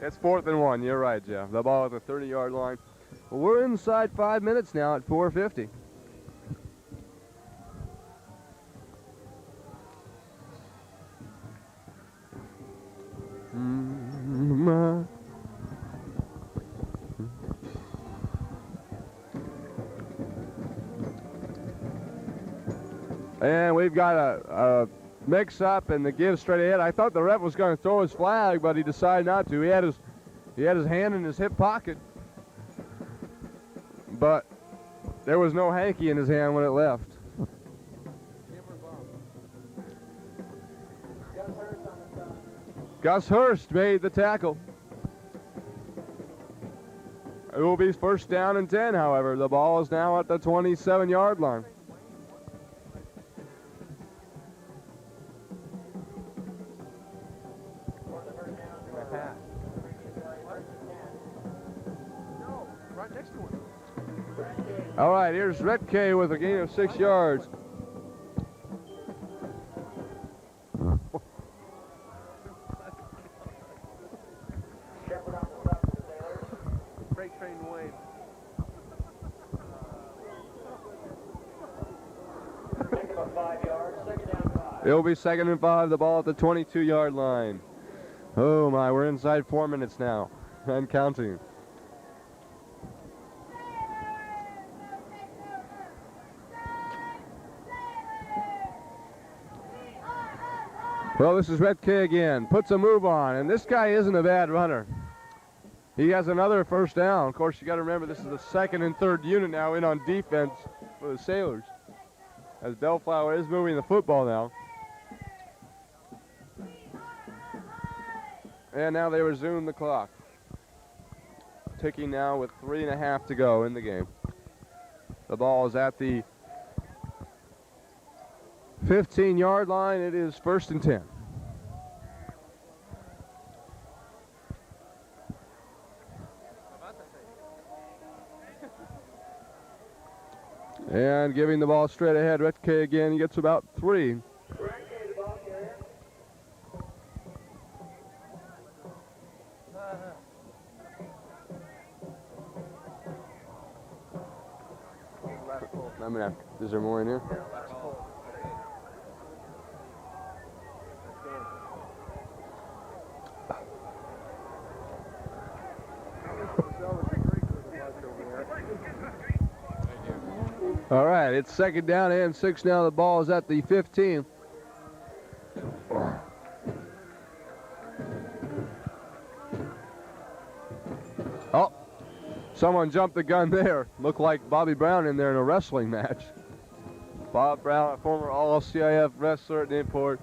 It's 4th and 1. You're right, Jeff. The ball at the 30-yard line. Well, we're inside 5 minutes now at 4:50. And we've got a mix-up and the give straight ahead. I thought the ref was going to throw his flag, but he decided not to. He had his hand in his hip pocket, but there was no hanky in his hand when it left. Gus Hurst made the tackle. It will be 1st down and 10, however. The ball is now at the 27-yard line. All right, here's Retke with a gain of 6 yards. Freight train Wayne. It'll be 2nd and 5, the ball at the 22-yard line. Oh my, we're inside 4 minutes now and counting. Well, this is Retke again. Puts a move on, and this guy isn't a bad runner. He has another 1st down. Of course, you got to remember this is the 2nd and 3rd unit now in on defense for the Sailors. As Bellflower is moving the football now. And now they resume the clock. Ticking now with 3.5 to go in the game. The ball is at the 15-yard line. It is 1st and 10. And giving the ball straight ahead, Retke again. He gets about 3. Is there more in here? All right, it's 2nd down and 6 now. The ball is at the 15. Oh, someone jumped the gun there. Looked like Bobby Brown in there in a wrestling match. Bob Brown, a former All-CIF wrestler at Newport.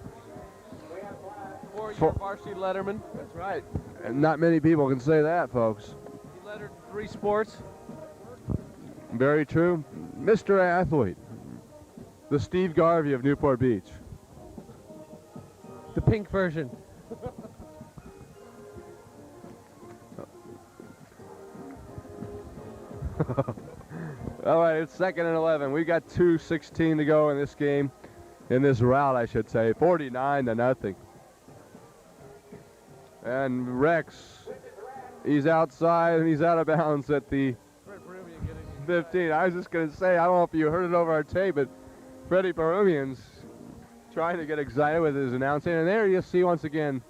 4-year varsity letterman. That's right. And not many people can say that, folks. He lettered 3 sports. Very true. Mr. Athlete. The Steve Garvey of Newport Beach. The pink version. All right, it's 2nd and 11. We've got 2:16 to go in this game, in this route, I should say. 49-0. And Rex He's outside and he's out of bounds at the 15. I was just going to say, I don't know if you heard it over our tape, but Freddie Peruvian's trying to get excited with his announcing. And there you see once again,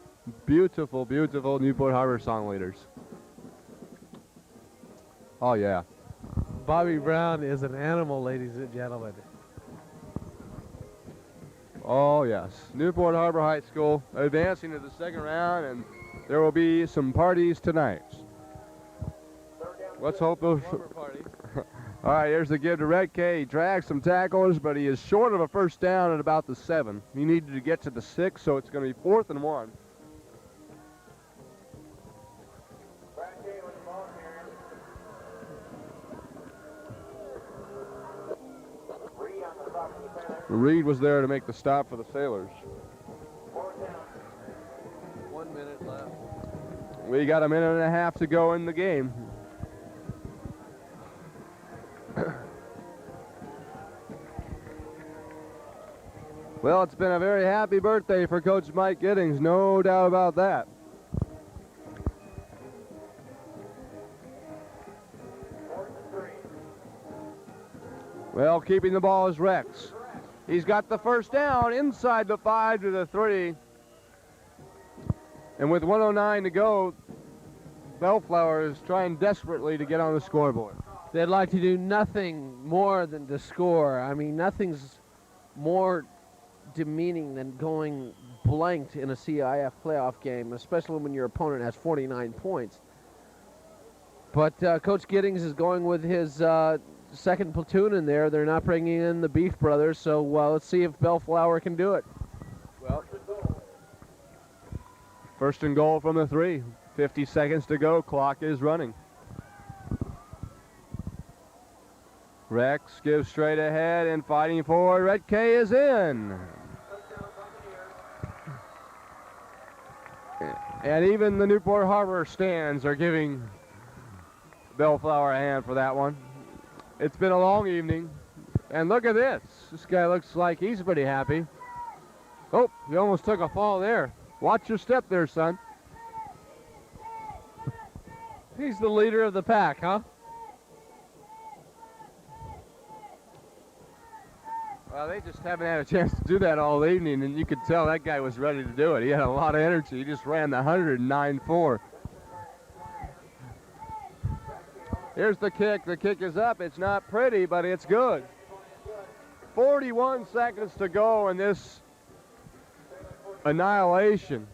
beautiful, beautiful Newport Harbor song leaders. Oh, yeah. Bobby Brown is an animal, ladies and gentlemen. Oh, yes. Newport Harbor High School advancing to the second round, and there will be some parties tonight. Let's hope those... All right, here's the give to Red K. He drags some tacklers, but he is short of a first down at about the 7. He needed to get to the 6, so it's going to be 4th and 1. Reed was there to make the stop for the Sailors. 1 minute left. We got a minute and a half to go in the game. Well, it's been a very happy birthday for Coach Mike Giddings, no doubt about that. Well, keeping the ball is Rex. He's got the first down inside the 5 to the 3. And with 1:09 to go, Bellflower is trying desperately to get on the scoreboard. They'd like to do nothing more than to score. I mean, nothing's more demeaning than going blanked in a CIF playoff game, especially when your opponent has 49 points. But Coach Giddings is going with his second platoon in there. They're not bringing in the Beef Brothers, so let's see if Bellflower can do it. Well, first and goal from the 3. 50 seconds to go. Clock is running. Rex gives straight ahead and fighting forward. Red K is in. And even the Newport Harbor stands are giving Bellflower a hand for that one. It's been a long evening. And look at this. This guy looks like he's pretty happy. Oh, he almost took a fall there. Watch your step there, son. he's the leader of the pack, huh? Well, they just haven't had a chance to do that all evening, and you could tell that guy was ready to do it. He had a lot of energy. He just ran the 109.4. Here's the kick. The kick is up. It's not pretty, but it's good. 41 seconds to go in this annihilation